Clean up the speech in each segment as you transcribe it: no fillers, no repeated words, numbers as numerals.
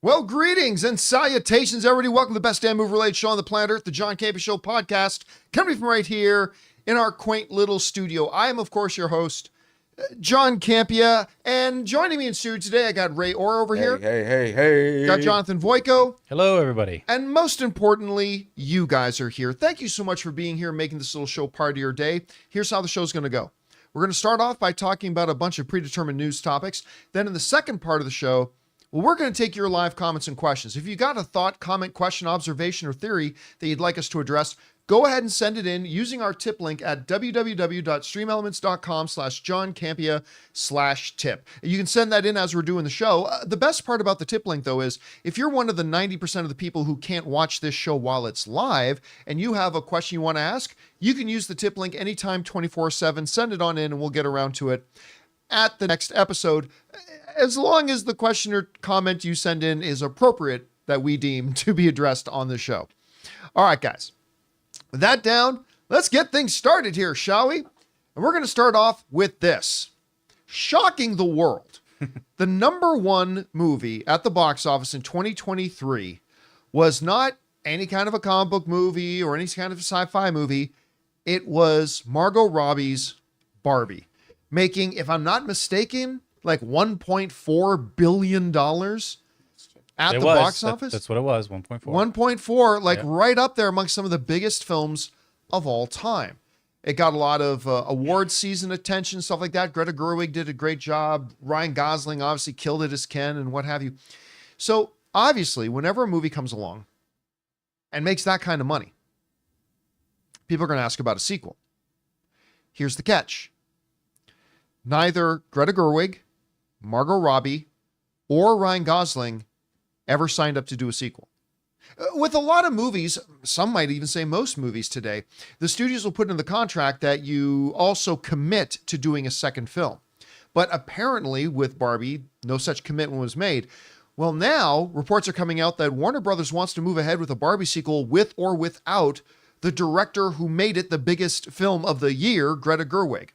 Well, greetings and salutations, everybody. Welcome to the best damn movie-related show on the planet Earth, the John Campea Show podcast, coming from right here in our quaint little studio. I am, of course, your host, John Campea, and joining me in studio today, I got Ray Orr over here. Hey. Got Jonathan Voico. Hello, everybody. And most importantly, you guys are here. Thank you so much for being here, making this little show part of your day. Here's how the show's going to go. We're going to start off by talking about a bunch of predetermined news topics. Then in the second part of the show, well, we're going to take your live comments and questions. If you got a thought, comment, question, observation, or theory that you'd like us to address, go ahead and send it in using our tip link at www.streamelements.com/johncampea/tip. You can send that in as we're doing the show. The best part about the tip link, though, is if you're one of the 90% of the people who can't watch this show while it's live and you have a question you want to ask, you can use the tip link anytime 24/7. Send it on in and we'll get around to it at the next episode, as long as the question or comment you send in is appropriate that we deem to be addressed on the show. All right, guys. With that down, let's get things started here, shall we? And we're going to start off with this. Shocking the world. The number one movie at the box office in 2023 was not any kind of a comic book movie or any kind of a sci-fi movie. It was Margot Robbie's Barbie, making, if I'm not mistaken, like $1.4 billion at the box office. That's what it was, 1.4. 1.4, like right up there amongst some of the biggest films of all time. It got a lot of award season attention, stuff like that. Greta Gerwig did a great job. Ryan Gosling obviously killed it as Ken and what have you. So obviously, whenever a movie comes along and makes that kind of money, people are going to ask about a sequel. Here's the catch. Neither Greta Gerwig, Margot Robbie, or Ryan Gosling ever signed up to do a sequel. With a lot of movies, some might even say most movies today, the studios will put in the contract that you also commit to doing a second film. But apparently with Barbie, no such commitment was made. Well, now reports are coming out that Warner Brothers wants to move ahead with a Barbie sequel with or without the director who made it the biggest film of the year, Greta Gerwig.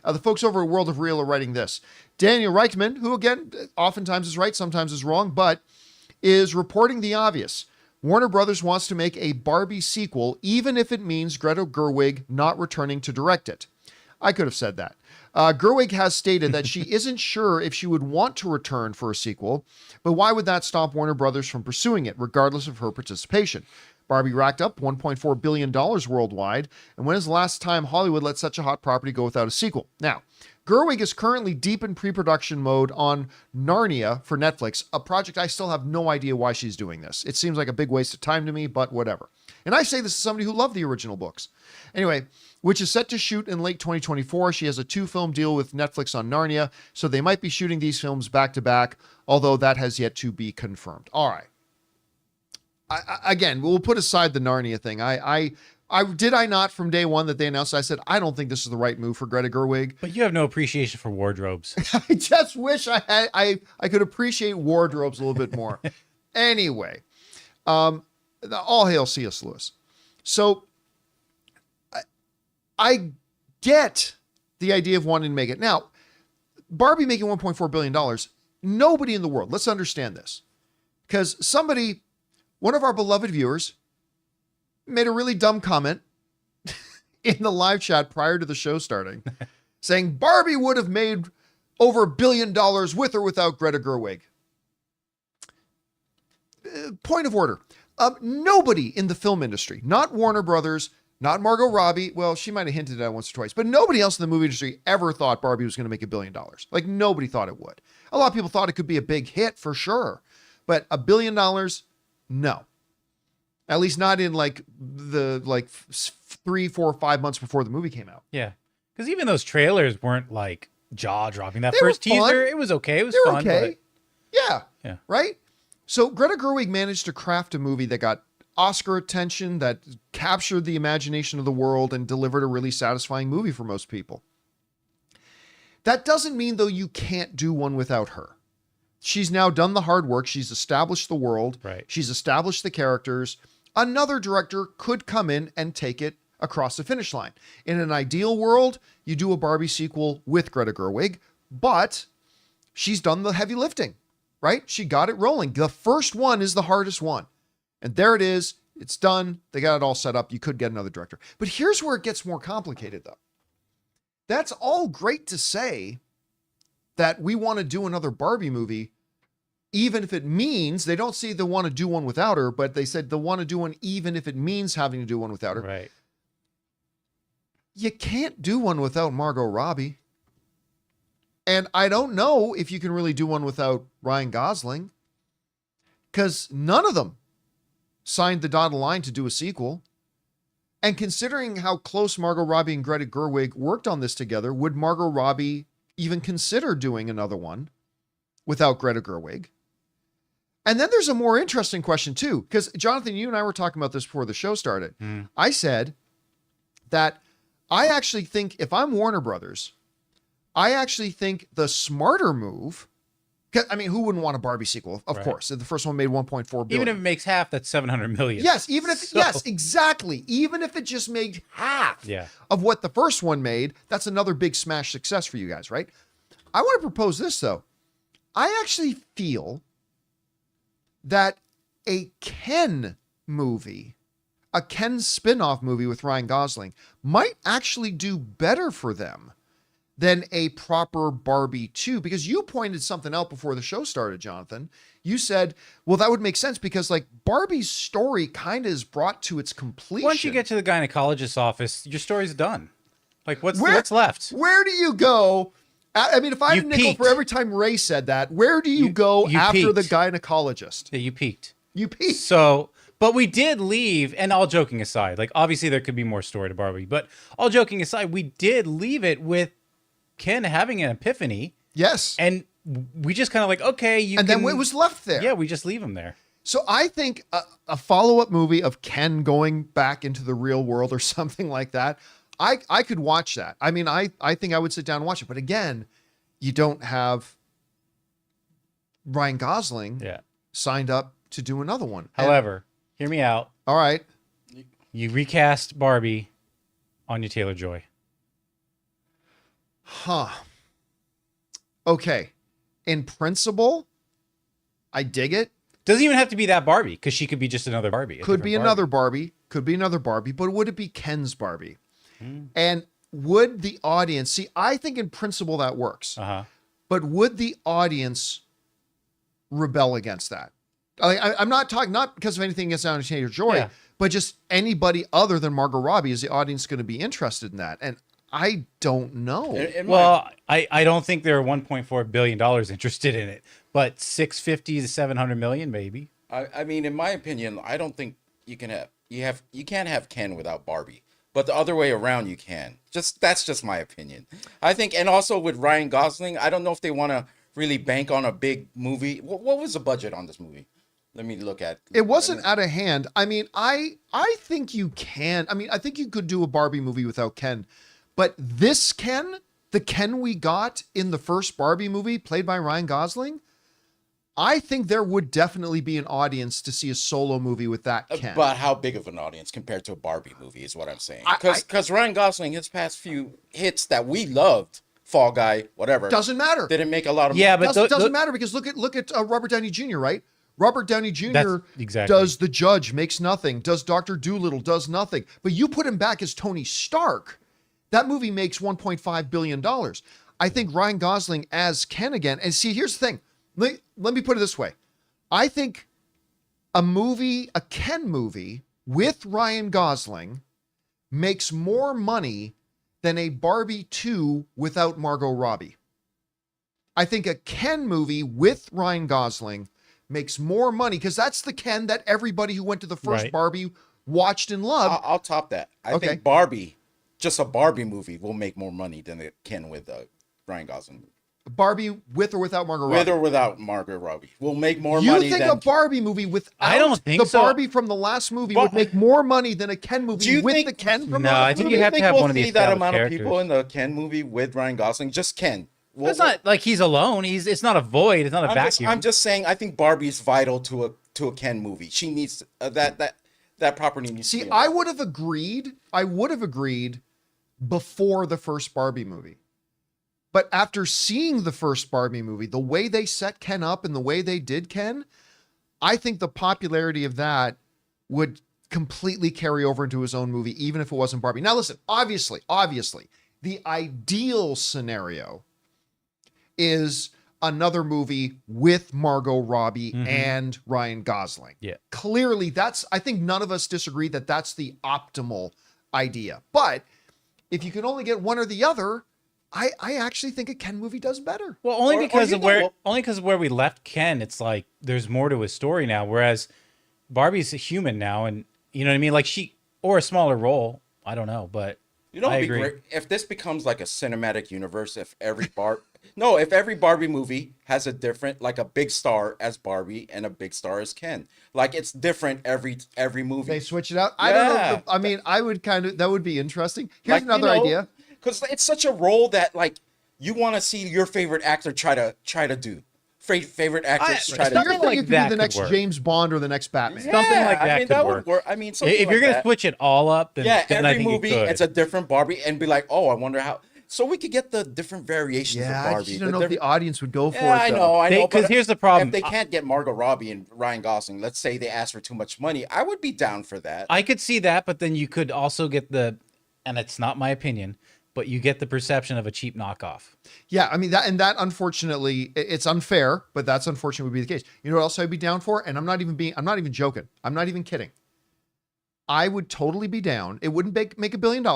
The folks over at World of Real are writing this. Daniel Reichman, who again, oftentimes is right, sometimes is wrong, but is reporting the obvious. Warner Brothers wants to make a Barbie sequel, even if it means Greta Gerwig not returning to direct it. I could have said that. Gerwig has stated that she isn't sure if she would want to return for a sequel, but why would that stop Warner Brothers from pursuing it, regardless of her participation? Barbie racked up $1.4 billion worldwide, and when is the last time Hollywood let such a hot property go without a sequel? Now, Gerwig is currently deep in pre-production mode on Narnia for Netflix, a project I still have no idea why she's doing this. It seems like a big waste of time to me, but whatever. And I say this as somebody who loved the original books. Anyway, which is set to shoot in late 2024. She has a 2-film deal with Netflix on Narnia, so they might be shooting these films back-to-back, although that has yet to be confirmed. All right. Again, we'll put aside the Narnia thing. I did I not from day one that they announced, I said, I don't think this is the right move for Greta Gerwig. But you have no appreciation for wardrobes. I just wish I could appreciate wardrobes a little bit more. Anyway, all hail C.S. Lewis. So I get the idea of wanting to make it. Now, Barbie making $1.4 billion, nobody in the world, let's understand this. Because one of our beloved viewers made a really dumb comment in the live chat prior to the show starting, saying Barbie would have made over $1 billion with or without Greta Gerwig. Point of order. Nobody in the film industry, not Warner Brothers, not Margot Robbie, well, she might have hinted at it once or twice, but nobody else in the movie industry ever thought Barbie was going to make $1 billion. Like, nobody thought it would. A lot of people thought it could be a big hit for sure, but $1 billion, no. At least not in like 3, 4, 5 months before the movie came out. Yeah. Because even those trailers weren't like jaw-dropping. That They first were fun. teaser, it was okay. It was They were fun. okay. Yeah. Yeah. Right? So Greta Gerwig managed to craft a movie that got Oscar attention, that captured the imagination of the world and delivered a really satisfying movie for most people. That doesn't mean, though, you can't do one without her. She's now done the hard work. She's established the world. Right. She's established the characters. Another director could come in and take it across the finish line. In an ideal world, you do a Barbie sequel with Greta Gerwig, but she's done the heavy lifting. right? She got it rolling. The first one is the hardest one. And there it is. It's done. They got it all set up. You could get another director. But here's where it gets more complicated, though. That's all great to say that we want to do another Barbie movie, even if it means they don't say they want to do one without her, but they said they want to do one even if it means having to do one without her. Right. You can't do one without Margot Robbie. And I don't know if you can really do one without Ryan Gosling, because none of them signed the dotted line to do a sequel. And considering how close Margot Robbie and Greta Gerwig worked on this together, would Margot Robbie even consider doing another one without Greta Gerwig? And then there's a more interesting question too, because Jonathan, you and I were talking about this before the show started. I said that I actually think if I'm Warner Brothers, I actually think the smarter move, I mean, who wouldn't want a Barbie sequel? Of course. The first one made 1.4 billion. Even if it makes half, that's 700 million. Yes, even if, yes, exactly. Even if it just made half of what the first one made, that's another big smash success for you guys, right? I want to propose this, though. I actually feel that a Ken movie, a Ken spin-off movie with Ryan Gosling might actually do better for them than a proper Barbie 2, because you pointed something out before the show started, Jonathan. You said, well, that would make sense because like Barbie's story kind of is brought to its completion. Once you get to the gynecologist's office, your story's done. Like what's left? Where do you go? I mean, if I had a nickel for every time Ray said that, where do you go after the gynecologist? Yeah, you peaked. You peaked. So, but we did leave, and all joking aside, like obviously there could be more story to Barbie, but all joking aside, we did leave it with Ken having an epiphany. Yes. And we just kind of like, okay, then it was left there. Yeah, we just leave him there. So I think a follow-up movie of Ken going back into the real world or something like that, I could watch that. I mean, I think I would sit down and watch it. But again, you don't have Ryan Gosling signed up to do another one. However, hear me out. All right. You recast Barbie Anya Taylor-Joy. Huh. Okay. In principle, I dig it. Doesn't even have to be that Barbie, because she could be just another Barbie. Could be another Barbie. Could be another Barbie. But would it be Ken's Barbie? And would the audience... See, I think in principle that works. But would the audience rebel against that? I'm not talking... Not because of anything against Anya Taylor-Joy, but just anybody other than Margot Robbie. Is the audience going to be interested in that? And I don't know. Well, I don't think there are $1.4 billion interested in it, but 650 to 700 million, maybe. I mean, in my opinion, I don't think you can have you can't have Ken without Barbie, but the other way around you can. That's just my opinion. I think, and also with Ryan Gosling, I don't know if they want to really bank on a big movie. What was the budget on this movie? Let me look at. It wasn't out of hand. I mean, I think you can. I mean, I think you could do a Barbie movie without Ken. But this Ken, the Ken we got in the first Barbie movie played by Ryan Gosling, I think there would definitely be an audience to see a solo movie with that Ken. But how big of an audience compared to a Barbie movie is what I'm saying. Because Ryan Gosling, his past few hits that we loved, Fall Guy, whatever. Doesn't matter. Didn't make a lot of money. Yeah, but doesn't matter because look at Robert Downey Jr., right? Robert Downey Jr. does The Judge, makes nothing. Does Dr. Dolittle, does nothing. But you put him back as Tony Stark. That movie makes $1.5 billion. I think Ryan Gosling as Ken again. And see, here's the thing. Let me put it this way. I think a Ken movie with Ryan Gosling makes more money than a Barbie 2 without Margot Robbie. I think a Ken movie with Ryan Gosling makes more money because that's the Ken that everybody who went to the first Barbie watched and loved. I'll top that. I think Barbie, just a Barbie movie, will make more money than a Ken with Ryan Gosling. Barbie with or without Margot Robbie? With or without Margot Robbie. Will make more money than... You think a Barbie movie without I don't think the Barbie from the last movie would make more money than a Ken movie with the Ken from the last movie? No, I think you have to have one of these that amount characters. of people in the Ken movie with Ryan Gosling? Just Ken. It's not like he's alone. It's not a void. It's not a vacuum. I'm just saying, I think Barbie is vital to a Ken movie. She needs that property needs to be I would have agreed before the first Barbie movie. But after seeing the first Barbie movie, the way they set Ken up and the way they did Ken, I think the popularity of that would completely carry over into his own movie, even if it wasn't Barbie. Now, listen, obviously, the ideal scenario is another movie with Margot Robbie and Ryan Gosling. Yeah. Clearly, I think none of us disagree that that's the optimal idea. But if you can only get one or the other, I actually think a Ken movie does better. Well, only because of where we left Ken, it's like there's more to his story now. Whereas Barbie's a human now, and you know what I mean? Like or a smaller role. I don't know, but you know, it'd be great if this becomes like a cinematic universe. If every Barbie movie has a different, like a big star as Barbie and a big star as Ken. Like it's different every movie. They switch it out. I don't know. I mean, I would that would be interesting. Here's another idea. Because it's such a role that like you want to see your favorite actor try to do. Favorite actors try to do. Something like that could be the next James Bond or the next Batman. Something like that would work. I mean, if you're gonna switch it all up, then every movie it's a different Barbie, and be like, oh, I wonder how. So we could get the different variations of Barbie. I don't know if the audience would go for it. I know. Because here's the problem: if they can't get Margot Robbie and Ryan Gosling, let's say they ask for too much money, I would be down for that. I could see that, but then you could also get and it's not my opinion, but you get the perception of a cheap knockoff. Yeah, I mean that unfortunately, it's unfair, but that's unfortunately would be the case. You know what else I'd be down for? And I'm not even joking. I'm not even kidding. I would totally be down. It wouldn't make $1 billion.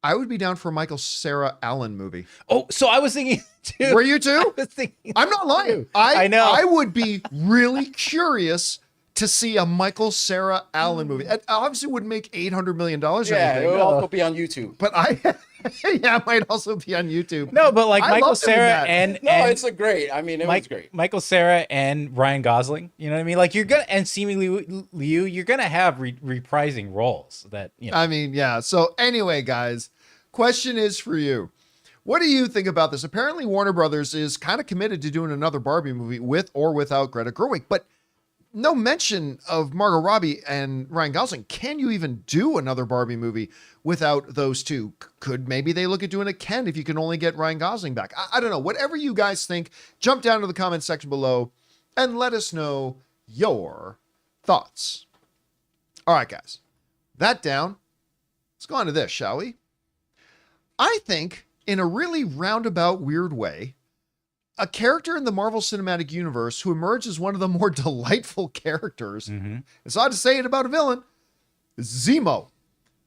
I would be down for a Michael Cera Allen movie. Oh, so I was thinking too. Were you too? I was thinking I'm not lying. I know. I would be really curious to see a Michael Cera Allen movie. It obviously wouldn't make $800 million or anything. It would also be on YouTube. But it might also be on YouTube. No, but like Michael Cera it's a great. I mean, it was great. Michael Cera and Ryan Gosling. You know what I mean? Like and seemingly you're gonna have reprising roles that. You know. I mean, yeah. So anyway, guys, question is for you. What do you think about this? Apparently, Warner Brothers is kind of committed to doing another Barbie movie with or without Greta Gerwig, but no mention of Margot Robbie and Ryan Gosling. Can you even do another Barbie movie without those two? Could maybe they look at doing a Ken if you can only get Ryan Gosling back? I don't know. Whatever you guys think, jump down to the comment section below and let us know your thoughts. All right, guys. That down. Let's go on to this, shall we? I think, in a really roundabout, weird way, a character in the Marvel Cinematic Universe who emerged as one of the more delightful characters, it's odd to say it about a villain, Zemo,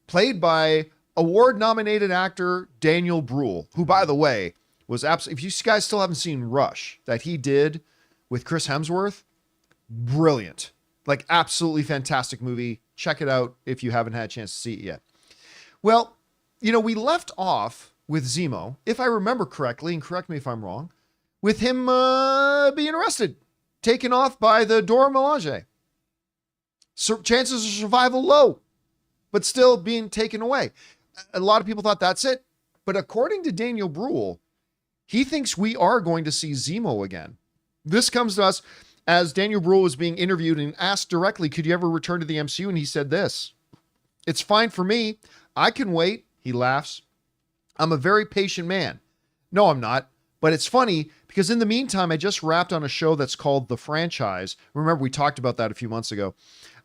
played by award-nominated actor Daniel Bruhl, who, by the way, was absolutely, if you guys still haven't seen Rush, that he did with Chris Hemsworth, brilliant. Like, absolutely fantastic movie. Check it out if you haven't had a chance to see it yet. Well, you know, we left off with Zemo, if I remember correctly, and correct me if I'm wrong, with him being arrested, taken off by the Dora Milaje. So chances of survival low, but still being taken away. A lot of people thought that's it. But according to Daniel Bruhl, he thinks we are going to see Zemo again. This comes to us as Daniel Bruhl was being interviewed and asked directly, could you ever return to the MCU? And he said this, "It's fine for me. I can wait." He laughs. "I'm a very patient man." No, I'm not. But it's funny because in the meantime, I just wrapped on a show that's called The Franchise. Remember, we talked about that a few months ago.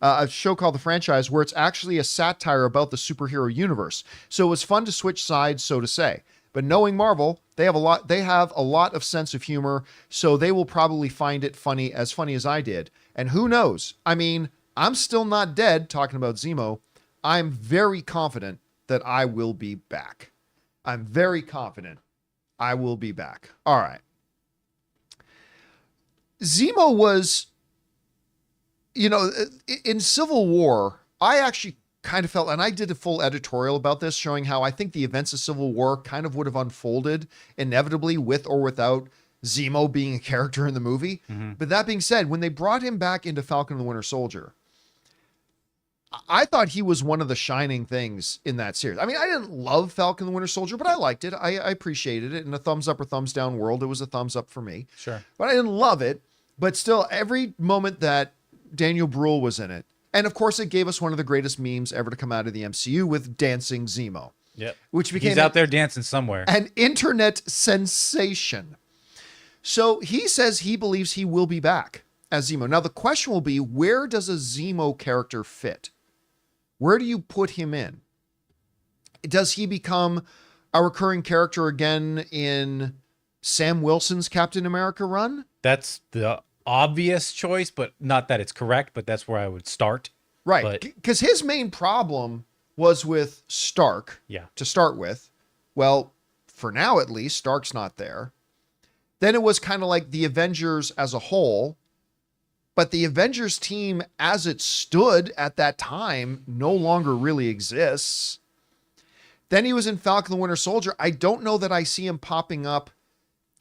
A show called The Franchise where it's actually a satire about the superhero universe. So it was fun to switch sides, so to say. But knowing Marvel, they have a lot of sense of humor, so they will probably find it funny as I did. And who knows? I mean, I'm still not dead, talking about Zemo. I'm very confident that I will be back. I'm very confident I will be back. All right. Zemo was, you know, in Civil War, I actually kind of felt, and I did a full editorial about this, showing how I think the events of Civil War kind of would have unfolded inevitably with or without Zemo being a character in the movie. But that being said, when they brought him back into Falcon and the Winter Soldier, I thought he was one of the shining things in that series. I mean, I didn't love Falcon and the Winter Soldier, but I liked it. I appreciated it. In a thumbs up or thumbs down world, it was a thumbs up for me. Sure. But I didn't love it. But still, every moment that Daniel Bruhl was in it, and of course, it gave us one of the greatest memes ever to come out of the MCU with Dancing Zemo. Yep. which became He's out there dancing somewhere. an internet sensation. So he says he believes he will be back as Zemo. Now, the question will be, where does a Zemo character fit? Where do you put him in? Does he become a recurring character again in Sam Wilson's Captain America run? That's the obvious choice, but not that it's correct, but that's where I would start. Right. But Because his main problem was with Stark yeah, to start with. Well, for now at least, Stark's not there. Then it was kind of like the Avengers as a whole. But the Avengers team as it stood at that time no longer really exists. Then he was in Falcon the Winter Soldier. I don't know that I see him popping up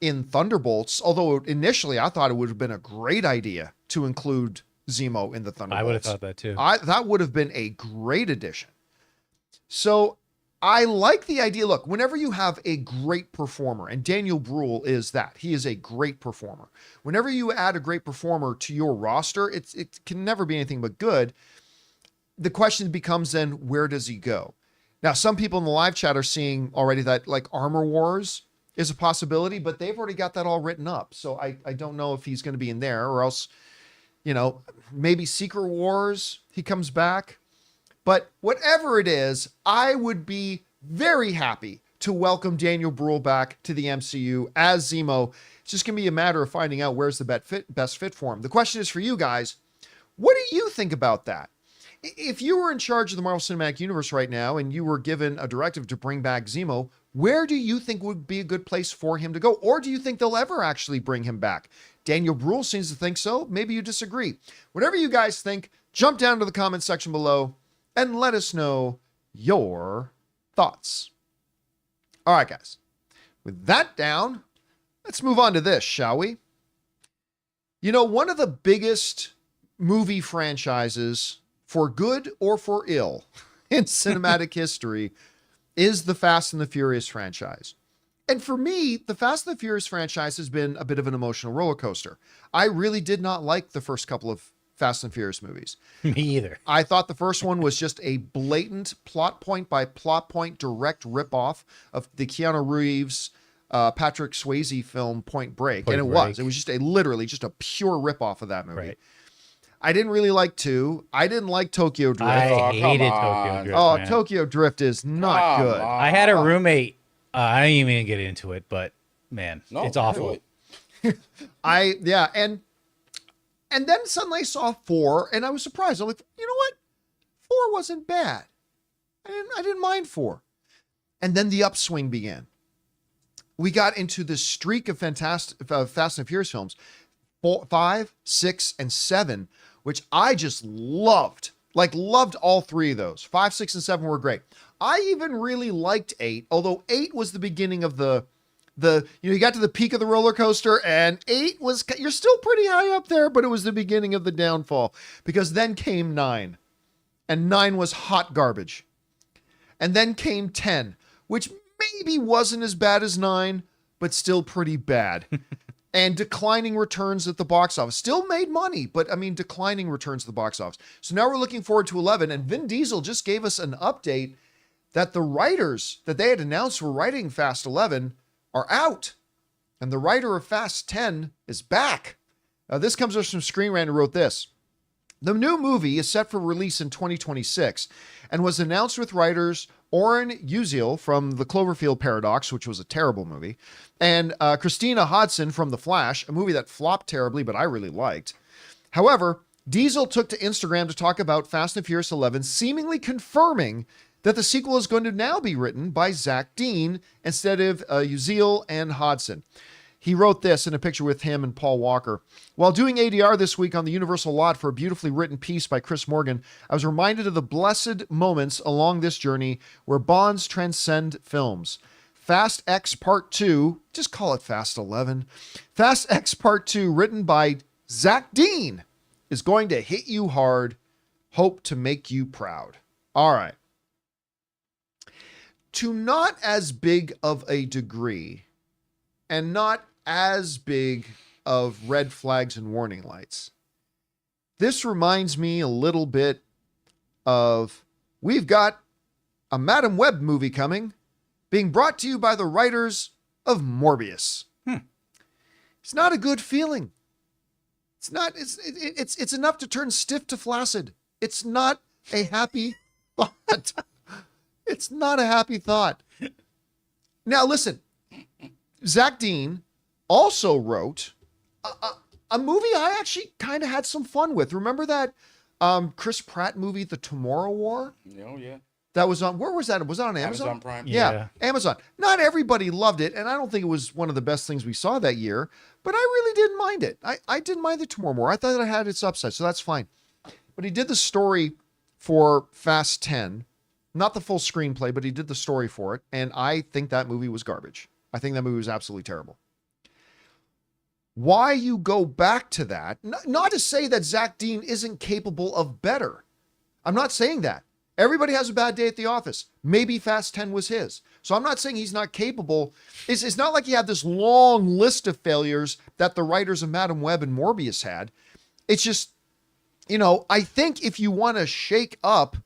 in Thunderbolts, although initially I thought it would have been a great idea to include Zemo in the Thunderbolts. I would have thought that too. That would have been a great addition. So I like the idea. Look, whenever you have a great performer, and Daniel Bruhl is that, he is a great performer. Whenever you add a great performer to your roster, it can never be anything but good. The question becomes then, where does he go? Now, some people in the live chat are seeing already that like Armor Wars is a possibility, but they've already got that all written up. So I don't know if he's going to be in there, or else, you know, maybe Secret Wars, he comes back. But whatever it is, I would be very happy to welcome Daniel Bruhl back to the MCU as Zemo. It's just going to be a matter of finding out where's the best fit for him. The question is for you guys, what do you think about that? If you were in charge of the Marvel Cinematic Universe right now and you were given a directive to bring back Zemo, where do you think would be a good place for him to go? Or do you think they'll ever actually bring him back? Daniel Bruhl seems to think so. Maybe you disagree. Whatever you guys think, jump down to the comment section below and let us know your thoughts. All right, guys. With that down, let's move on to this, shall we? You know, one of the biggest movie franchises, for good or for ill, in cinematic history is the Fast and the Furious franchise. And for me, the Fast and the Furious franchise has been a bit of an emotional roller coaster. I really did not like the first couple of Fast and Furious movies. Me either. I thought the first one was just a blatant plot point by plot point direct ripoff of the Keanu Reeves, Patrick Swayze film Point Break. Point and it Break. was just literally just a pure ripoff of that movie. Right. I didn't really like 2. I didn't like Tokyo Drift. I Oh, hated come Tokyo on. Drift. Oh, man. Tokyo Drift is not Come good. on. I had a roommate. I didn't even get into it, but man, No, it's awful. do it. And then suddenly I saw 4 and I was surprised. I'm like, you know what? 4 wasn't bad. I didn't mind 4. And then the upswing began. We got into this streak of Fast and Furious films, 4, 5, 6, and 7, which I just loved. Like, loved all 3 of those. 5, 6, and 7 were great. I even really liked 8, although 8 was the beginning of you got to the peak of the roller coaster, and 8 was, you're still pretty high up there, but it was the beginning of the downfall, because then came 9, and 9 was hot garbage. And then came 10, which maybe wasn't as bad as 9, but still pretty bad. And declining returns at the box office. Still made money, but I mean, declining returns at the box office. So now we're looking forward to 11, and Vin Diesel just gave us an update that the writers that they had announced were writing Fast 11 are out. And the writer of Fast 10 is back. This comes from Screen Rant, who wrote this. The new movie is set for release in 2026 and was announced with writers Oren Uziel from The Cloverfield Paradox, which was a terrible movie, and Christina Hodson from The Flash, a movie that flopped terribly, but I really liked. However, Diesel took to Instagram to talk about Fast and Furious 11, seemingly confirming that the sequel is going to now be written by Zach Dean instead of Uziel and Hodson. He wrote this in a picture with him and Paul Walker. While doing ADR this week on the Universal lot for a beautifully written piece by Chris Morgan, I was reminded of the blessed moments along this journey where bonds transcend films. Fast X Part 2, just call it Fast 11. Fast X Part 2, written by Zach Dean, is going to hit you hard. Hope to make you proud. All right. To not as big of a degree and not as big of red flags and warning lights. This reminds me a little bit of, we've got a Madam Web movie coming, being brought to you by the writers of Morbius. It's not a good feeling. It's not, it's enough to turn stiff to flaccid. It's not a happy thought. It's not a happy thought. Now, listen, Zach Dean also wrote a movie I actually kind of had some fun with. Remember that Chris Pratt movie, The Tomorrow War? Oh, yeah. That was on, where was that? Was it on Amazon? Amazon Prime. Yeah, Amazon. Not everybody loved it, and I don't think it was one of the best things we saw that year, but I really didn't mind it. I didn't mind The Tomorrow War. I thought it had its upside, so that's fine. But he did the story for Fast 10. Not the full screenplay, but he did the story for it, and I think that movie was garbage. I think that movie was absolutely terrible. Why you go back to that, not to say that Zach Dean isn't capable of better. I'm not saying that. Everybody has a bad day at the office. Maybe Fast 10 was his. So I'm not saying he's not capable. It's not like he had this long list of failures that the writers of Madam Web and Morbius had. It's just, I think if you want to shake up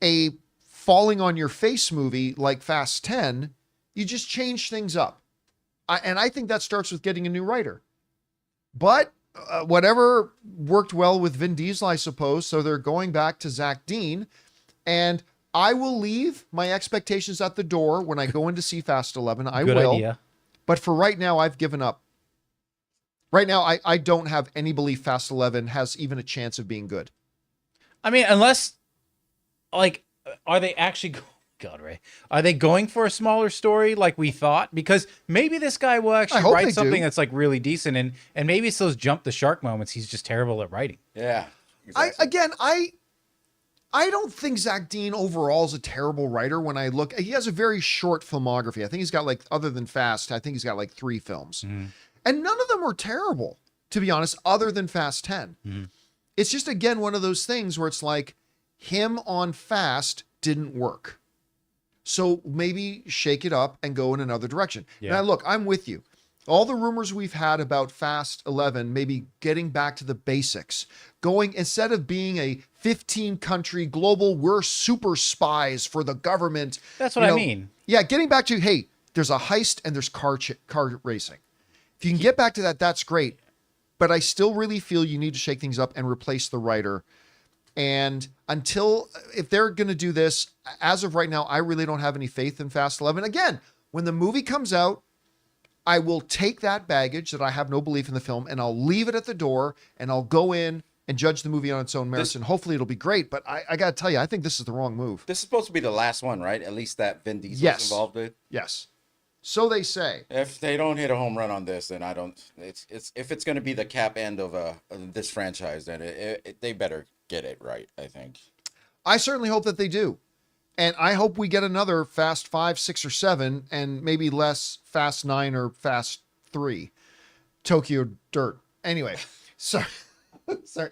a falling on your face movie like Fast 10, you just change things up. And I think that starts with getting a new writer. But whatever worked well with Vin Diesel, I suppose. So they're going back to Zach Dean. And I will leave my expectations at the door when I go in to see Fast 11. I Good will. idea. But for right now, I've given up. Right now, I don't have any belief Fast 11 has even a chance of being good. I mean, unless, are they actually... God, Ray. Are they going for a smaller story like we thought? Because maybe this guy will actually write something that's really decent, and maybe it's those jump the shark moments he's just terrible at writing. Yeah. Exactly. I don't think Zach Dean overall is a terrible writer. When I look, he has a very short filmography. I think he's got other than Fast, I think he's got 3 films. And none of them are terrible, to be honest, other than Fast 10. It's just, again, one of those things where it's like him on Fast didn't work. So maybe shake it up and go in another direction. Yeah. Now, look, I'm with you. All the rumors we've had about Fast 11, maybe getting back to the basics, going instead of being a 15-country global, we're super spies for the government. That's what I mean. Yeah, getting back to, hey, there's a heist and there's car racing. If you can get back to that, that's great. But I still really feel you need to shake things up and replace the writer. And if they're going to do this, as of right now, I really don't have any faith in Fast 11. Again, when the movie comes out, I will take that baggage that I have no belief in the film and I'll leave it at the door and I'll go in and judge the movie on its own merits. And hopefully it'll be great. But I got to tell you, I think this is the wrong move. This is supposed to be the last one, right? At least that Vin Diesel is involved with. Yes. So they say. If they don't hit a home run on this, then if it's going to be the cap end of this franchise, then they better get it right, I think. I certainly hope that they do. And I hope we get another Fast 5, 6, or 7, and maybe less Fast 9 or Fast 3. Tokyo Dirt. Anyway, sorry.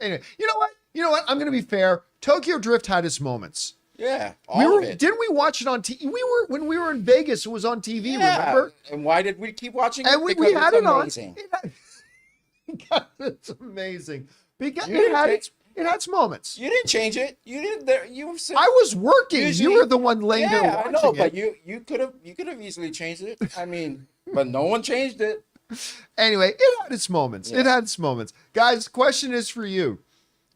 Anyway, you know what? I'm going to be fair. Tokyo Drift had its moments. Yeah, all of it. Didn't we watch it on TV? When we were in Vegas, it was on TV, remember? And why did we keep watching it? And we had it amazing. On. It's amazing. Because it had its moments. You didn't change it. You didn't. I was working. You were the one laying there watching I know, it. but you could have easily changed it. I mean, but no one changed it. Anyway, it had its moments. Yeah. It had its moments. Guys, question is for you.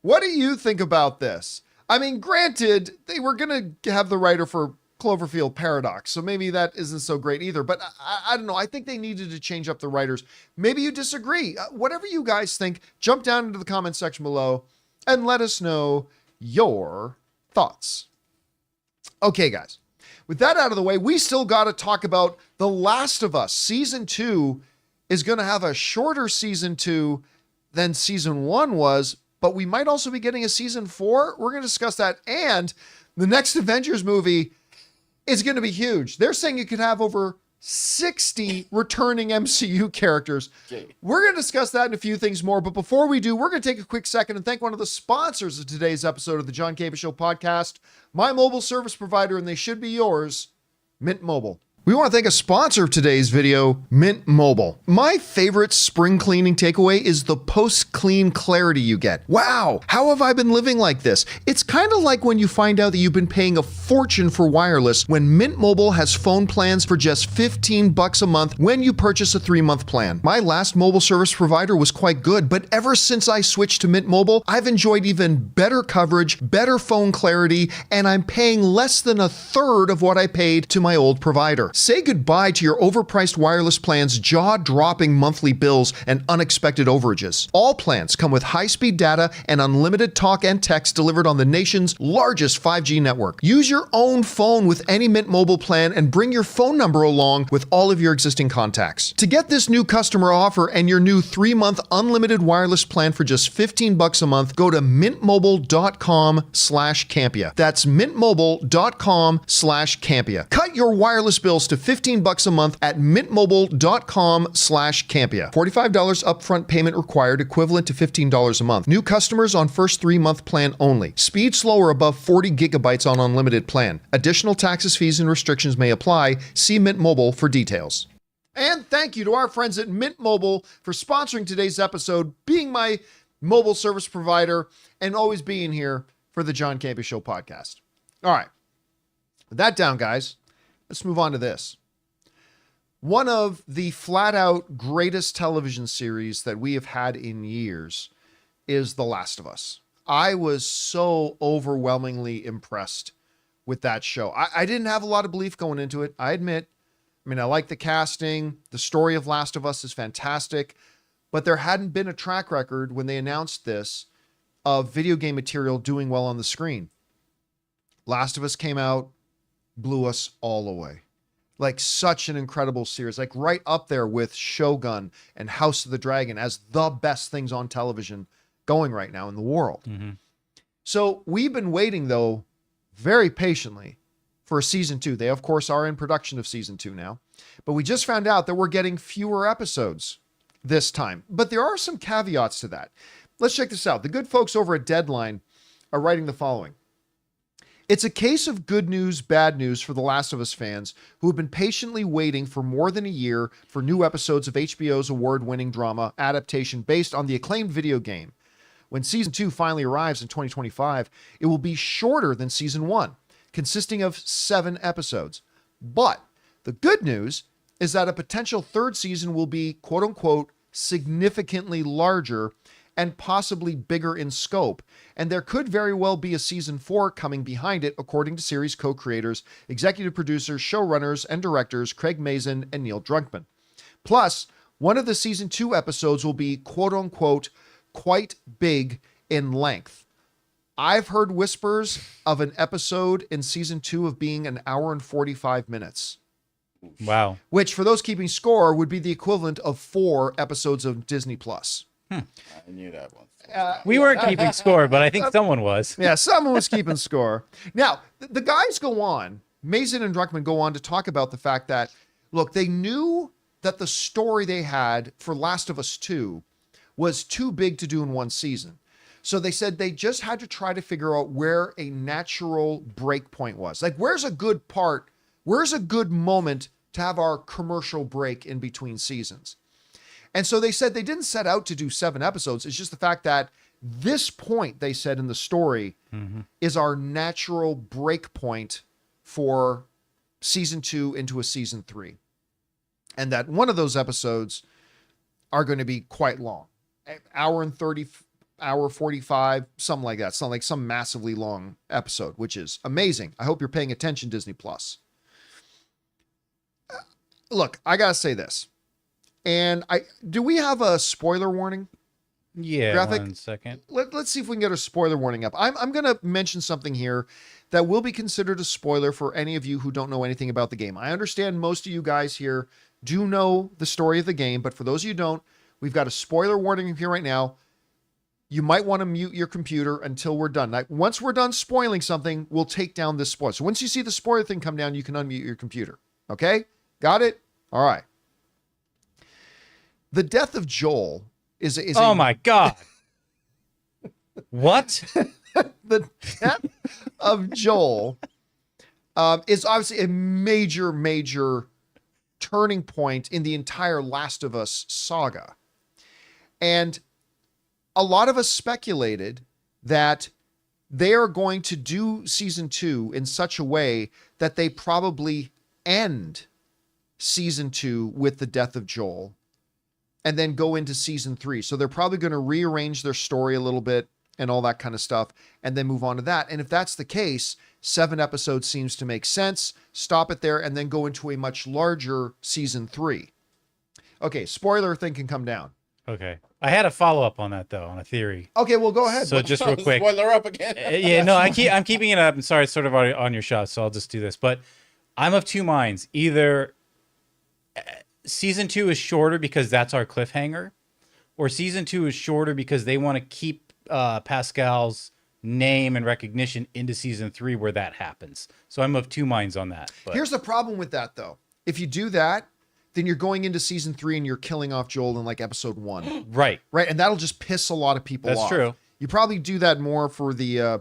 What do you think about this? I mean, granted, they were going to have the writer for Cloverfield Paradox, so maybe that isn't so great either. But I don't know. I think they needed to change up the writers. Maybe you disagree. Whatever you guys think, jump down into the comment section below and let us know your thoughts. Okay, guys. With that out of the way, we still got to talk about The Last of Us. Season 2 is going to have a shorter Season 2 than Season 1 was, but we might also be getting a Season 4. We're going to discuss that. And the next Avengers movie is going to be huge. They're saying you could have over 60 returning MCU characters. Okay. We're going to discuss that and a few things more. But before we do, we're going to take a quick second and thank one of the sponsors of today's episode of the John Campea Show podcast, my mobile service provider, and they should be yours, Mint Mobile. We want to thank a sponsor of today's video, Mint Mobile. My favorite spring cleaning takeaway is the post-clean clarity you get. Wow, how have I been living like this? It's kind of like when you find out that you've been paying a fortune for wireless when Mint Mobile has phone plans for just $15 a month when you purchase a 3-month plan. My last mobile service provider was quite good, but ever since I switched to Mint Mobile, I've enjoyed even better coverage, better phone clarity, and I'm paying less than a third of what I paid to my old provider. Say goodbye to your overpriced wireless plans, jaw-dropping monthly bills, and unexpected overages. All plans come with high-speed data and unlimited talk and text delivered on the nation's largest 5G network. Use your own phone with any Mint Mobile plan and bring your phone number along with all of your existing contacts. To get this new customer offer and your new 3-month unlimited wireless plan for just $15 a month, go to mintmobile.com/Campea. That's mintmobile.com/Campea. Cut your wireless bills to $15 a month at mintmobile.com/Campea. $45 upfront payment required, equivalent to $15 a month. New customers on first 3-month plan only. Speed slower above 40 gigabytes on unlimited plan. Additional taxes, fees, and restrictions may apply. See Mint Mobile for details. And thank you to our friends at Mint Mobile for sponsoring today's episode, being my mobile service provider, and always being here for the John Campea Show podcast. All right. With that down, guys, let's move on to this. One of the flat out greatest television series that we have had in years is The Last of Us. I was so overwhelmingly impressed with that show. I didn't have a lot of belief going into it, I admit. I mean, I like the casting. The story of Last of Us is fantastic, but there hadn't been a track record when they announced this of video game material doing well on the screen. Last of Us came out, blew us all away. Like, such an incredible series, like right up there with Shogun and House of the Dragon as the best things on television going right now in the world. Mm-hmm. So we've been waiting, though, very patiently for a season 2. They, of course, are in production of season 2 now, but we just found out that we're getting fewer episodes this time. But there are some caveats to that. Let's check this out. The good folks over at Deadline are writing the following. It's a case of good news, bad news for The Last of Us fans who have been patiently waiting for more than a year for new episodes of HBO's award-winning drama adaptation based on the acclaimed video game. When season 2 finally arrives in 2025, it will be shorter than season 1, consisting of 7 episodes. But the good news is that a potential third season will be, quote-unquote, significantly larger and possibly bigger in scope, and there could very well be a season 4 coming behind it, according to series co-creators, executive producers, showrunners, and directors Craig Mazin and Neil Druckmann. Plus, one of the season 2 episodes will be, quote-unquote, quite big in length. I've heard whispers of an episode in season 2 of being an hour and 45 minutes. Wow. Which, for those keeping score, would be the equivalent of 4 episodes of Disney+. I knew that one. We weren't keeping score, but I think someone was. Yeah, someone was keeping score. Now, the guys go on, Mazin and Druckmann go on to talk about the fact that, look, they knew that the story they had for Last of Us 2 was too big to do in one season. So they said they just had to try to figure out where a natural break point was. Like, where's a good moment to have our commercial break in between seasons? And so they said they didn't set out to do 7 episodes. It's just the fact that this point, they said in the story, is our natural break point for season 2 into a season 3. And that one of those episodes are going to be quite long. Hour and 30, hour 45, something like that. Something like some massively long episode, which is amazing. I hope you're paying attention, Disney+. Look, I got to say this. And do we have a spoiler warning? Yeah, graphic? 1 second. Let's see if we can get a spoiler warning up. I'm going to mention something here that will be considered a spoiler for any of you who don't know anything about the game. I understand most of you guys here do know the story of the game, but for those of you who don't, we've got a spoiler warning here right now. You might want to mute your computer until we're done. Like, once we're done spoiling something, we'll take down this spoiler. So once you see the spoiler thing come down, you can unmute your computer. Okay? Got it? All right. The death of Joel is oh my God. What? The death of Joel is obviously a major turning point in the entire Last of Us saga. And a lot of us speculated that they are going to do season 2 in such a way that they probably end season 2 with the death of Joel and then go into season 3. So they're probably going to rearrange their story a little bit and all that kind of stuff and then move on to that. And if that's the case, 7 episodes seems to make sense. Stop it there and then go into a much larger season 3. Okay, spoiler thing can come down. Okay. I had a follow-up on that, though, on a theory. Okay, well, go ahead. So just real quick. Spoiler up again. Yeah, no, I'm keeping it up. I'm sorry, it's sort of on your shot, so I'll just do this. But I'm of two minds. Either season 2 is shorter because that's our cliffhanger, or season 2 is shorter because they want to keep Pascal's name and recognition into season 3 where that happens. So I'm of two minds on that. But here's the problem with that, though. If you do that, then you're going into season 3 and you're killing off Joel in like episode 1. Right. Right. And that'll just piss a lot of people off. That's true. You probably do that more for the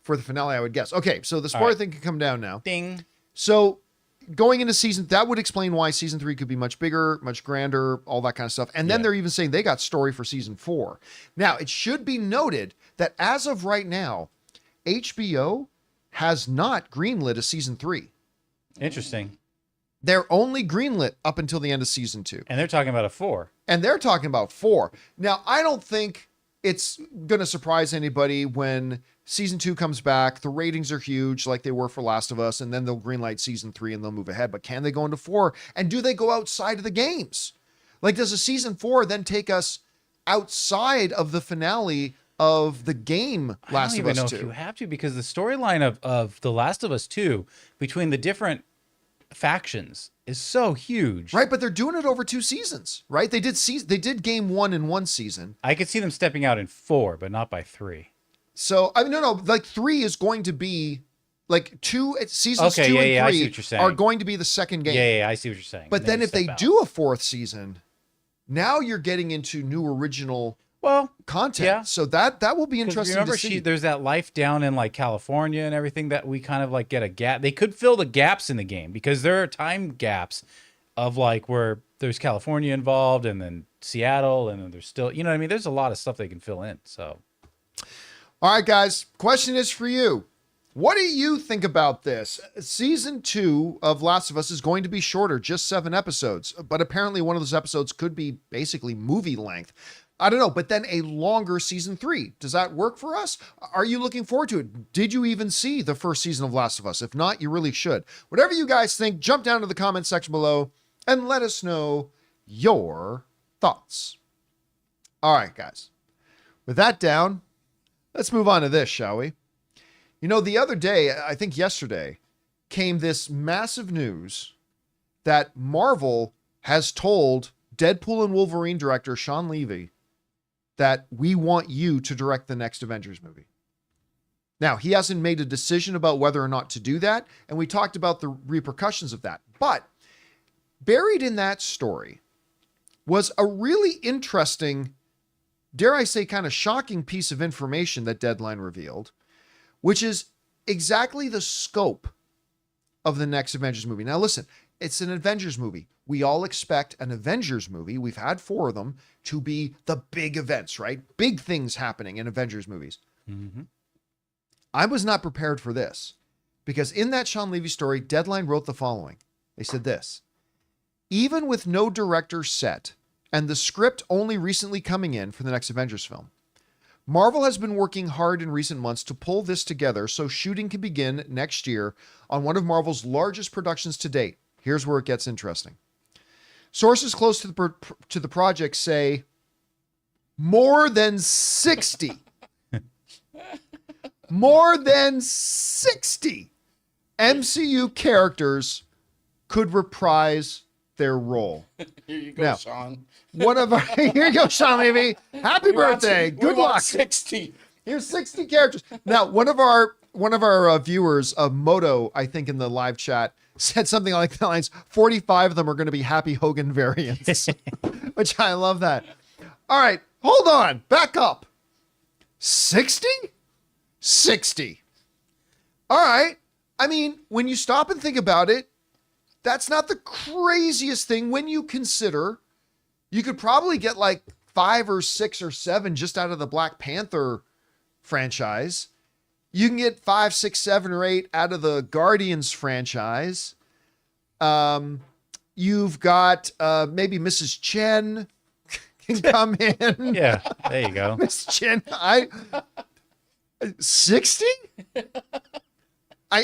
finale, I would guess. Okay. So the spoiler thing can come down now. Ding. So going into that would explain why season 3 could be much bigger, much grander, all that kind of stuff. And then they're even saying they got story for season 4. Now, it should be noted that as of right now, HBO has not greenlit a season 3. Interesting. They're only greenlit up until the end of season 2. And they're talking about a 4. And they're talking about 4. Now, I don't think it's going to surprise anybody when season 2 comes back. The ratings are huge like they were for Last of Us, and then they'll greenlight season 3 and they'll move ahead. But can they go into 4? And do they go outside of the games? Like, does a season 4 then take us outside of the finale of the game Last of Us 2? I don't even know if you have to, because the storyline of The Last of Us 2 between the different factions is so huge. Right, but they're doing it over 2 seasons, right? They did game 1 in 1 season. I could see them stepping out in 4, but not by 3. So, I mean, no, like 3 is going to be like seasons 2 and 3 I see what you're saying. are going to be the second game. Yeah, I see what you're saying. But then if they do a 4th season, now you're getting into new original content. Yeah. So that will be interesting remember to see. There's that life down in like California and everything that we kind of like get a gap. They could fill the gaps in the game because there are time gaps of like where there's California involved and then Seattle and then there's still, you know what I mean? There's a lot of stuff they can fill in. So. All right, guys, question is for you. What do you think about this? Season 2 of Last of Us is going to be shorter, just 7 episodes, but apparently one of those episodes could be basically movie length. I don't know, but then a longer season 3. Does that work for us? Are you looking forward to it? Did you even see the first season of Last of Us? If not, you really should. Whatever you guys think, jump down to the comment section below and let us know your thoughts. All right, guys. With that down, let's move on to this, shall we? You know, the other day, I think yesterday, came this massive news that Marvel has told Deadpool and Wolverine director Sean Levy that we want you to direct the next Avengers movie. Now, he hasn't made a decision about whether or not to do that, and we talked about the repercussions of that. But buried in that story was a really interesting, dare I say, kind of shocking piece of information that Deadline revealed, which is exactly the scope of the next Avengers movie. Now, listen, it's an Avengers movie. We all expect an Avengers movie, we've had 4 of them, to be the big events, right? Big things happening in Avengers movies. Mm-hmm. I was not prepared for this because in that Sean Levy story, Deadline wrote the following. They said this: even with no director set and the script only recently coming in for the next Avengers film, Marvel has been working hard in recent months to pull this together so shooting can begin next year on one of Marvel's largest productions to date. Here's where it gets interesting. Sources close to the project say more than 60 MCU characters could reprise their role. Here you go, Sean. Here you go, Sean Levy. Happy birthday. Good luck. 60. Here's 60 characters. Now, one of our viewers, Moto, I think in the live chat, said something like the lines, 45 of them are going to be Happy Hogan variants, which I love that. All right, hold on. Back up. 60? 60. All right. I mean, when you stop and think about it, That's not the craziest thing when you consider you could probably get like 5 or 6 or 7 just out of the Black Panther franchise. You can get 5, 6, 7, or 8 out of the Guardians franchise. You've got maybe Mrs. Chen can come in. Yeah, there you go. Miss Chen, 60?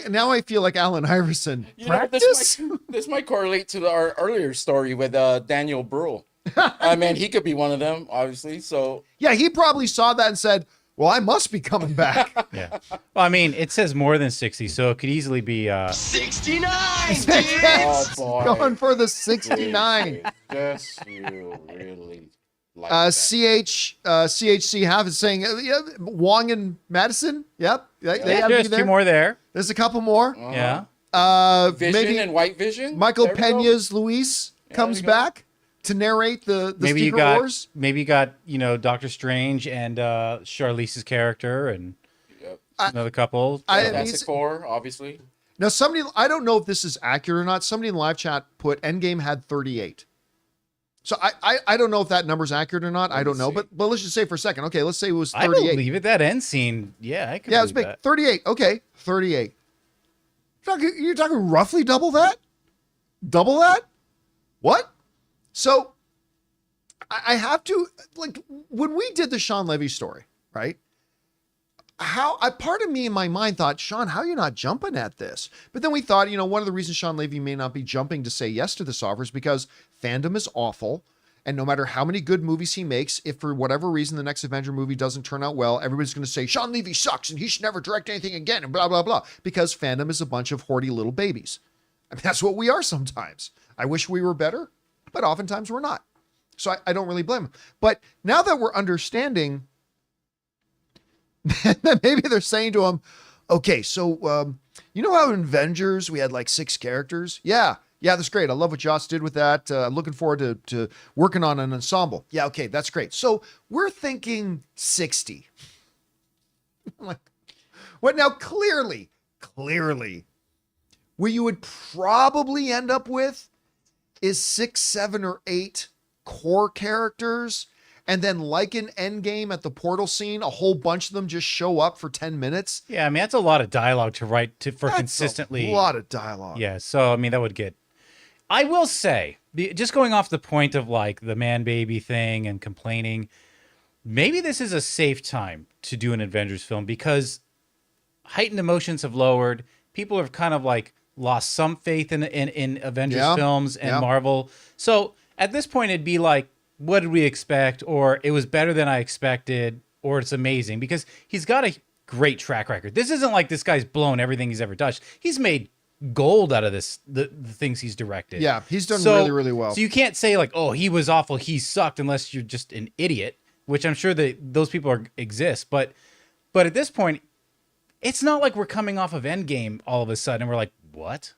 Now I feel like Allen Iverson. Practice? This might correlate to our earlier story with Daniel Bruhl. I mean, he could be one of them, obviously. So yeah, he probably saw that and said, well, I must be coming back. Yeah. Well, I mean, it says more than 60, so it could easily be 69, oh boy, going for the 69. Just you really like CHC have is saying Wong and Madison. Yep. They have to there's be there. 2 more there. There's a couple more. Yeah. Vision maybe and White Vision. Michael There we go. Peña's Luis comes back to narrate the Maybe you Secret got Wars. maybe you got, Doctor Strange and Charlize's character and Yep. another couple. Fantastic Four, obviously. Now, somebody, I don't know if this is accurate or not. Somebody in live chat put Endgame had 38. So I don't know if that number's accurate or not. I don't know, but let's just say for a second. Okay, let's say it was 38. I believe it. That end scene, yeah, I could Yeah, it was believe big. that. 38. Okay, 38. You're talking roughly double that? Double that? What? So I have to, like, when we did the Sean Levy story, right? Part of me in my mind thought, Sean, how are you not jumping at this? But then we thought, one of the reasons Sean Levy may not be jumping to say yes to this offer is because fandom is awful. And no matter how many good movies he makes, if for whatever reason the next Avenger movie doesn't turn out well, everybody's going to say, Sean Levy sucks and he should never direct anything again and blah, blah, blah. Because fandom is a bunch of hoardy little babies. I mean, that's what we are sometimes. I wish we were better, but oftentimes we're not. So I don't really blame him. But now that we're understanding, maybe they're saying to him, okay, so you know how in Avengers we had like 6 characters? Yeah, that's great. I love what Joss did with that. Looking forward to working on an ensemble. Yeah, okay, that's great. So we're thinking 60. I'm like, what? Now, clearly, what you would probably end up with is 6, 7, or 8 core characters. And then, like in Endgame at the portal scene, a whole bunch of them just show up for 10 minutes. Yeah, I mean, that's a lot of dialogue to write for consistently. A lot of dialogue. Yeah, so, I mean, that would get... I will say, just going off the point of, like, the man-baby thing and complaining, maybe this is a safe time to do an Avengers film because heightened emotions have lowered. People have kind of, like, lost some faith in Avengers films and Marvel. So, at this point, it'd be like, what did we expect? Or it was better than I expected, or it's amazing because he's got a great track record. This isn't like this guy's blown everything he's ever touched. He's made gold out of this, the things he's directed. Yeah, he's done really, really well. So you can't say like, oh, he was awful, he sucked, unless you're just an idiot, which I'm sure that those people exist. But at this point, it's not like we're coming off of Endgame all of a sudden and we're like, what?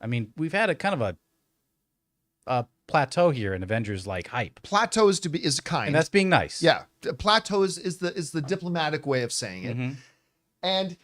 I mean, we've had a kind of a plateau here in Avengers like hype. Plateau is kind. And that's being nice. Yeah. Plateau is the diplomatic way of saying it. Mm-hmm. And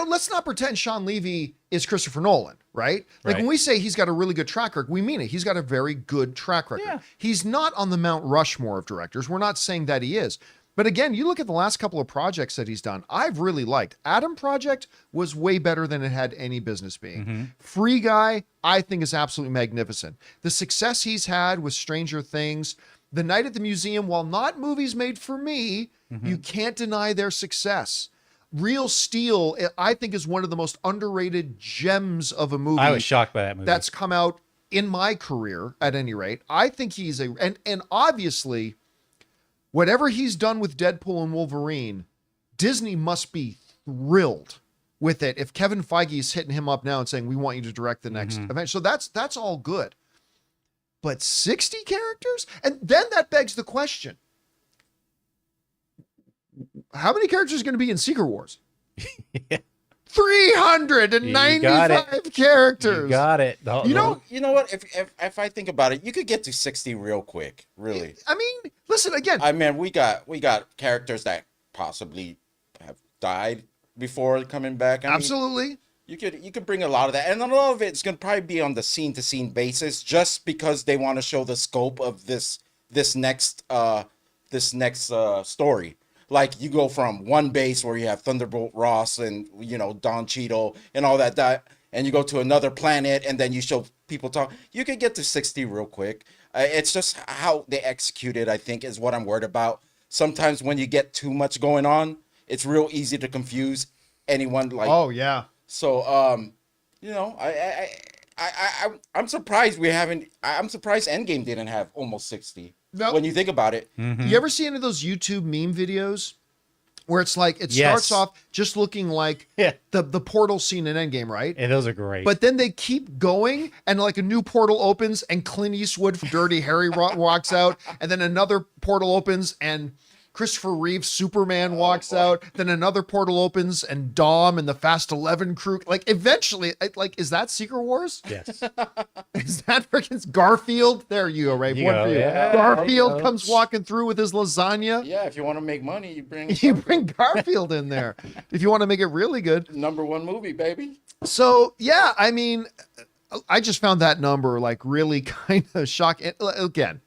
let's not pretend Sean Levy is Christopher Nolan, right? Like when we say he's got a really good track record, we mean it. He's got a very good track record. Yeah. He's not on the Mount Rushmore of directors. We're not saying that he is. But again, you look at the last couple of projects that he's done, I've really liked. Adam Project was way better than it had any business being. Mm-hmm. Free Guy, I think, is absolutely magnificent. The success he's had with Stranger Things, The Night at the Museum, while not movies made for me, you can't deny their success. Real Steel, I think, is one of the most underrated gems of a movie. I was shocked by that movie. That's come out in my career, at any rate. I think he's and obviously, whatever he's done with Deadpool and Wolverine, Disney must be thrilled with it if Kevin Feige is hitting him up now and saying, we want you to direct the next event. So that's all good. But 60 characters? And then that begs the question, how many characters are going to be in Secret Wars? 395 characters. You got it. You know what? If I think about it, you could get to 60 real quick, really. I mean, listen, again. I mean, we got characters that possibly have died before coming back. I mean, absolutely. You could bring a lot of that, and a lot of it's gonna probably be on the scene to scene basis, just because they want to show the scope of this next story. Like, you go from one base where you have Thunderbolt Ross and Don Cheadle and all that, and you go to another planet, and then you show people talk. You could get to 60 real quick. It's just how they execute it, I think, is what I'm worried about. Sometimes when you get too much going on, it's real easy to confuse anyone. Like, oh yeah. So, I'm surprised I'm surprised Endgame didn't have almost 60. No. When you think about it. Mm-hmm. You ever see any of those YouTube meme videos where it's like, it starts off just looking like the portal scene in Endgame, right? Yeah, those are great. But then they keep going, and like a new portal opens, and Clint Eastwood from Dirty Harry walks out, and then another portal opens, and Christopher Reeve Superman walks out. Then another portal opens, and Dom and the Fast 11 crew. Like, eventually, like, is that Secret Wars? Yes. Is that freaking Garfield? There you go, Ray. One for you. Yeah, Garfield comes walking through with his lasagna. Yeah, if you want to make money, you bring Garfield in there. If you want to make it really good. #1 movie, baby. So, yeah, I mean, I just found that number like really kind of shocking. Again,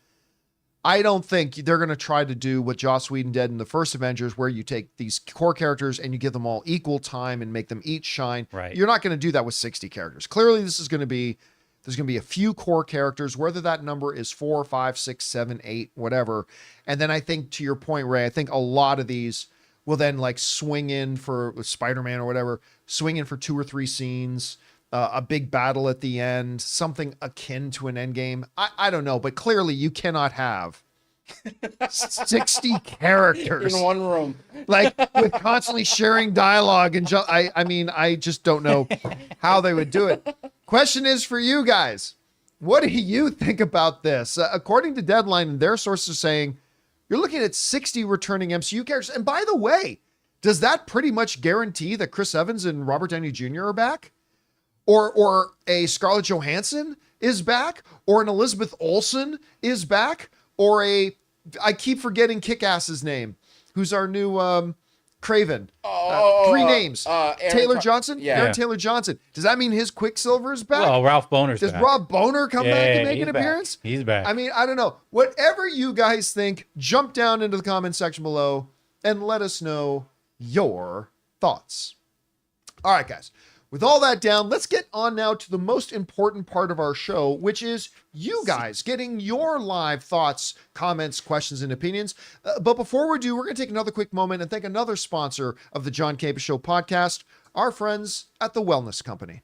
I don't think they're going to try to do what Joss Whedon did in the first Avengers, where you take these core characters and you give them all equal time and make them each shine. Right. You're not going to do that with 60 characters. Clearly, there's going to be a few core characters, whether that number is 4, 5, 6, 7, 8, whatever. And then I think, to your point, Ray, I think a lot of these will then like swing in for Spider-Man or whatever, swing in for 2 or 3 scenes. A big battle at the end, something akin to an Endgame. I don't know, but clearly you cannot have 60 characters in one room, like with constantly sharing dialogue. And I just don't know how they would do it. Question is for you guys. What do you think about this? According to Deadline, and their sources are saying you're looking at 60 returning MCU characters. And by the way, does that pretty much guarantee that Chris Evans and Robert Downey Jr. are back? Or a Scarlett Johansson is back, or an Elizabeth Olsen is back, or I keep forgetting Kick-Ass's name, who's our new Craven. 3 names. Taylor Johnson? Yeah. Aaron Taylor Johnson. Does that mean his Quicksilver is back? Well, Ralph Boner's Does back. Rob Boner come back and make he's an back. appearance? He's back. I mean, I don't know. Whatever you guys think, jump down into the comment section below and let us know your thoughts. All right, guys. With all that down, let's get on now to the most important part of our show, which is you guys getting your live thoughts, comments, questions, and opinions. But before we do, we're going to take another quick moment and thank another sponsor of the John Campea Show podcast, our friends at The Wellness Company.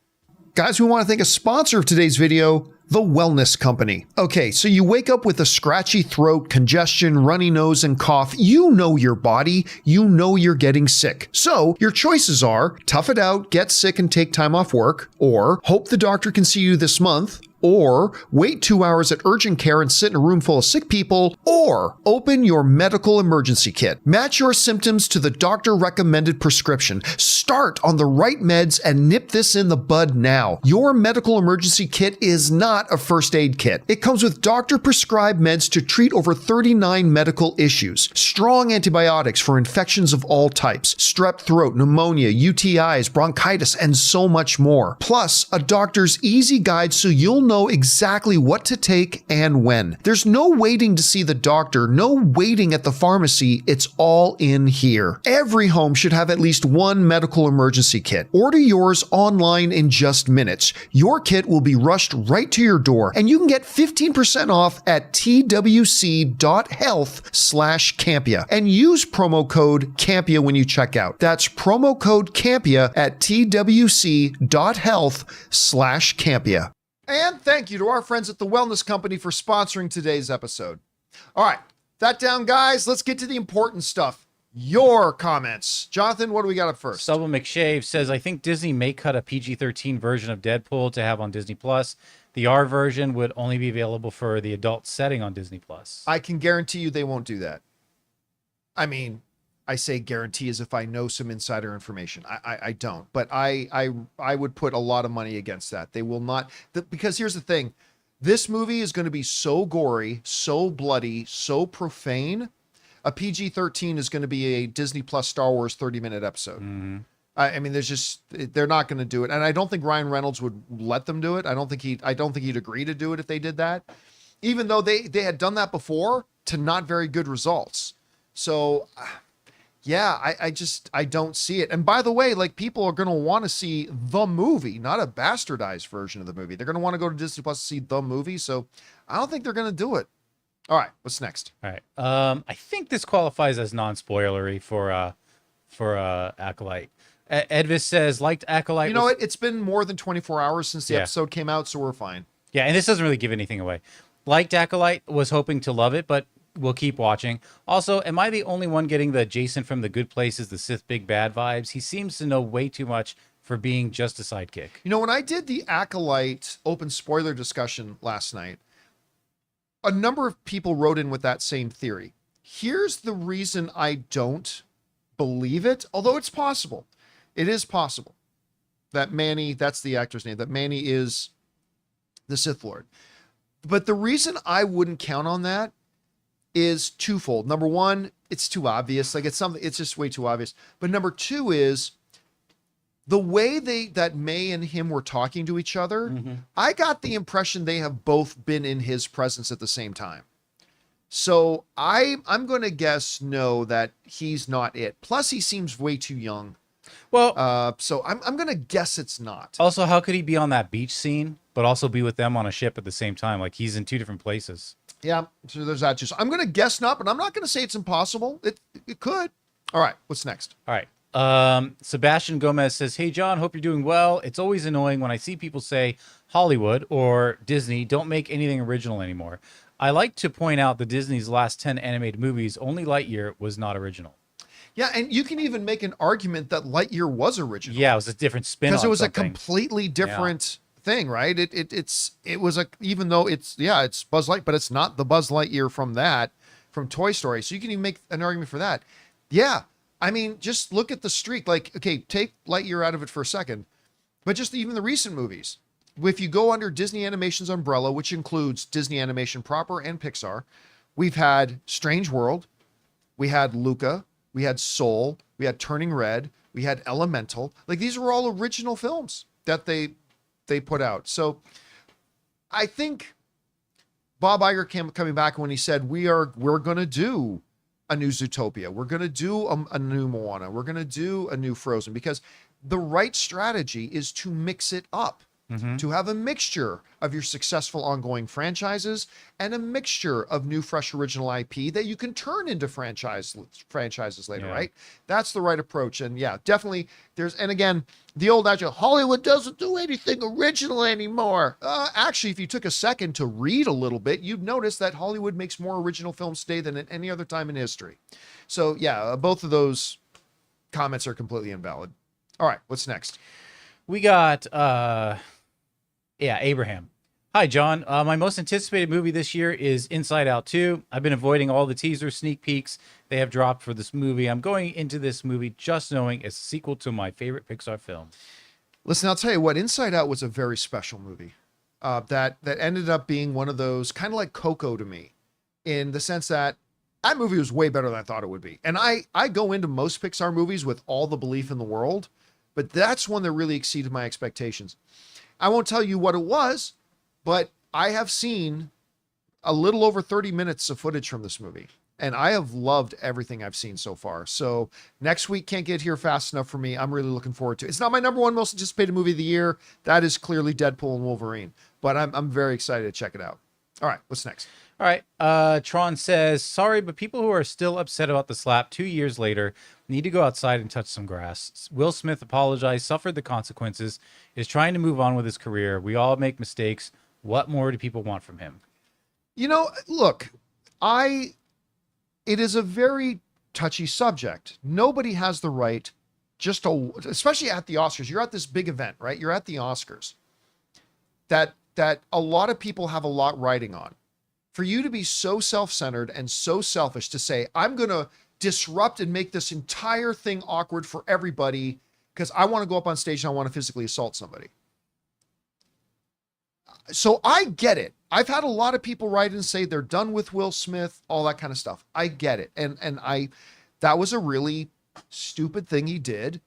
Guys, we want to thank a sponsor of today's video, The Wellness Company. Okay, so you wake up with a scratchy throat, congestion, runny nose, and cough. You know your body. You know you're getting sick. So your choices are tough it out, get sick and take time off work, or hope the doctor can see you this month, or wait 2 hours at urgent care and sit in a room full of sick people, or open your medical emergency kit. Match your symptoms to the doctor-recommended prescription. Start on the right meds and nip this in the bud now. Your medical emergency kit is not a first aid kit. It comes with doctor-prescribed meds to treat over 39 medical issues. Strong antibiotics for infections of all types, strep throat, pneumonia, UTIs, bronchitis, and so much more. Plus, a doctor's easy guide so you'll know exactly what to take and when. There's no waiting to see the doctor, no waiting at the pharmacy. It's all in here. Every home should have at least one medical emergency kit. Order yours online in just minutes. Your kit will be rushed right to your door, and you can get 15% off at twc.health/Campea and use promo code Campea when you check out. That's promo code Campea at twc.health/Campea. And thank you to our friends at The Wellness Company for sponsoring today's episode. All right, that down, guys. Let's get to the important stuff. Your comments. Jonathan, what do we got up first? Stubble McShave says, I think Disney may cut a PG-13 version of Deadpool to have on Disney+. The R version would only be available for the adult setting on Disney+. I can guarantee you they won't do that. I mean, I say guarantee as if I know some insider information. I don't, but I would put a lot of money against that. They will not, because here's the thing. This movie is going to be so gory, so bloody, so profane. A PG-13 is going to be a Disney Plus Star Wars 30-minute episode. Mm-hmm. I mean, they're not going to do it. And I don't think Ryan Reynolds would let them do it. I don't think he'd agree to do it if they did that, even though they had done that before to not very good results. So yeah, I don't see it. And by the way, like, people are going to want to see the movie, not a bastardized version of the movie. They're going to want to go to Disney Plus to see the movie. So I don't think they're going to do it. All right, what's next? All right. I think this qualifies as non-spoilery for Acolyte. Edvis says, liked Acolyte. You know what? It's been more than 24 hours since the episode came out, so we're fine. Yeah, and this doesn't really give anything away. Liked Acolyte, was hoping to love it, but we'll keep watching. Also, am I the only one getting the Jason from The Good Place is the Sith Big Bad vibes? He seems to know way too much for being just a sidekick. You know, when I did the Acolyte open spoiler discussion last night, a number of people wrote in with that same theory. Here's the reason I don't believe it, although it's possible. It is possible that Manny, that's the actor's name, that Manny is the Sith Lord. But the reason I wouldn't count on that is twofold. Number one, it's too obvious. Like, it's just way too obvious. But number two is the way that May and him were talking to each other. Mm-hmm. I got the impression they have both been in his presence at the same time. So I'm going to guess no, that he's not it. Plus, he seems way too young. Well, so I'm going to guess it's not. Also, how could he be on that beach scene, but also be with them on a ship at the same time? Like, he's in two different places. Yeah, so there's that too. So I'm going to guess not, but I'm not going to say it's impossible. It could. All right, what's next? All right. Sebastian Gomez says, hey, John, hope you're doing well. It's always annoying when I see people say Hollywood or Disney don't make anything original anymore. I like to point out that Disney's last 10 animated movies, only Lightyear was not original. Yeah, and you can even make an argument that Lightyear was original. Yeah, it was a different spin on because it was something. A completely different thing, right? It was even though it's Buzz Lightyear, but it's not the Buzz Lightyear from Toy Story. So you can even make an argument for that. Yeah, I mean, just look at the streak. Like, okay, take Lightyear out of it for a second, but just even the recent movies. If you go under Disney Animation's umbrella, which includes Disney Animation proper and Pixar, we've had Strange World, we had Luca, we had Soul, we had Turning Red, we had Elemental. Like, these were all original films that they put out. So I think Bob Iger coming back when he said, we're going to do a new Zootopia. We're going to do a new Moana. We're going to do a new Frozen, because the right strategy is to mix it up. Mm-hmm. To have a mixture of your successful ongoing franchises and a mixture of new, fresh, original IP that you can turn into franchises later, right? That's the right approach. And yeah, definitely and again, the old adage, Hollywood doesn't do anything original anymore. Actually, if you took a second to read a little bit, you'd notice that Hollywood makes more original films today than at any other time in history. So yeah, both of those comments are completely invalid. All right, what's next? We got, Abraham. Hi, John. My most anticipated movie this year is Inside Out 2. I've been avoiding all the teaser sneak peeks they have dropped for this movie. I'm going into this movie just knowing it's a sequel to my favorite Pixar film. Listen, I'll tell you what, Inside Out was a very special movie that ended up being one of those, kind of like Coco to me, in the sense that movie was way better than I thought it would be. And I go into most Pixar movies with all the belief in the world, but that's one that really exceeded my expectations. I won't tell you what it was, but I have seen a little over 30 minutes of footage from this movie, and I have loved everything I've seen so far. So next week can't get here fast enough for me. I'm really looking forward to it. It's not my number one most anticipated movie of the year. That is clearly Deadpool and Wolverine, but I'm very excited to check it out. All right, what's next? All right. Tron says, sorry, but people who are still upset about the slap 2 years later need to go outside and touch some grass. Will Smith apologized, suffered the consequences, is trying to move on with his career. We all make mistakes. What more do people want from him? You know, look, it is a very touchy subject. Nobody has the right especially at the Oscars. You're at this big event, right? You're at the Oscars that a lot of people have a lot riding on. For you to be so self-centered and so selfish to say, I'm going to disrupt and make this entire thing awkward for everybody because I want to go up on stage and I want to physically assault somebody. So I get it. I've had a lot of people write and say they're done with Will Smith, all that kind of stuff. I get it. And that was a really stupid thing he did.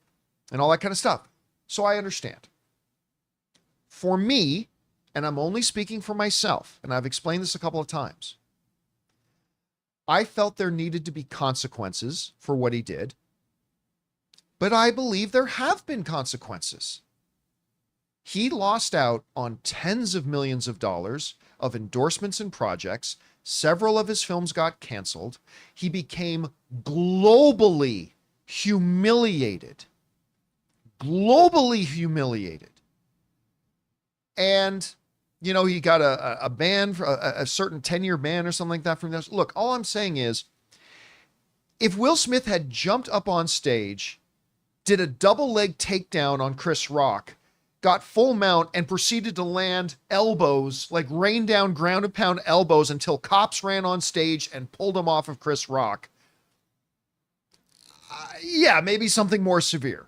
and all that kind of stuff. So I understand. For me, and I'm only speaking for myself, and I've explained this a couple of times, I felt there needed to be consequences for what he did, but I believe there have been consequences. He lost out on tens of millions of dollars of endorsements and projects. Several of his films got canceled. He became globally humiliated. Globally humiliated. And, you know, he got a ban, for a certain 10-year ban or something like that from this. Look, all I'm saying is, if Will Smith had jumped up on stage, did a double leg takedown on Chris Rock, got full mount, and proceeded to land elbows, like rain down ground and pound elbows until cops ran on stage and pulled him off of Chris Rock. Yeah, maybe something more severe.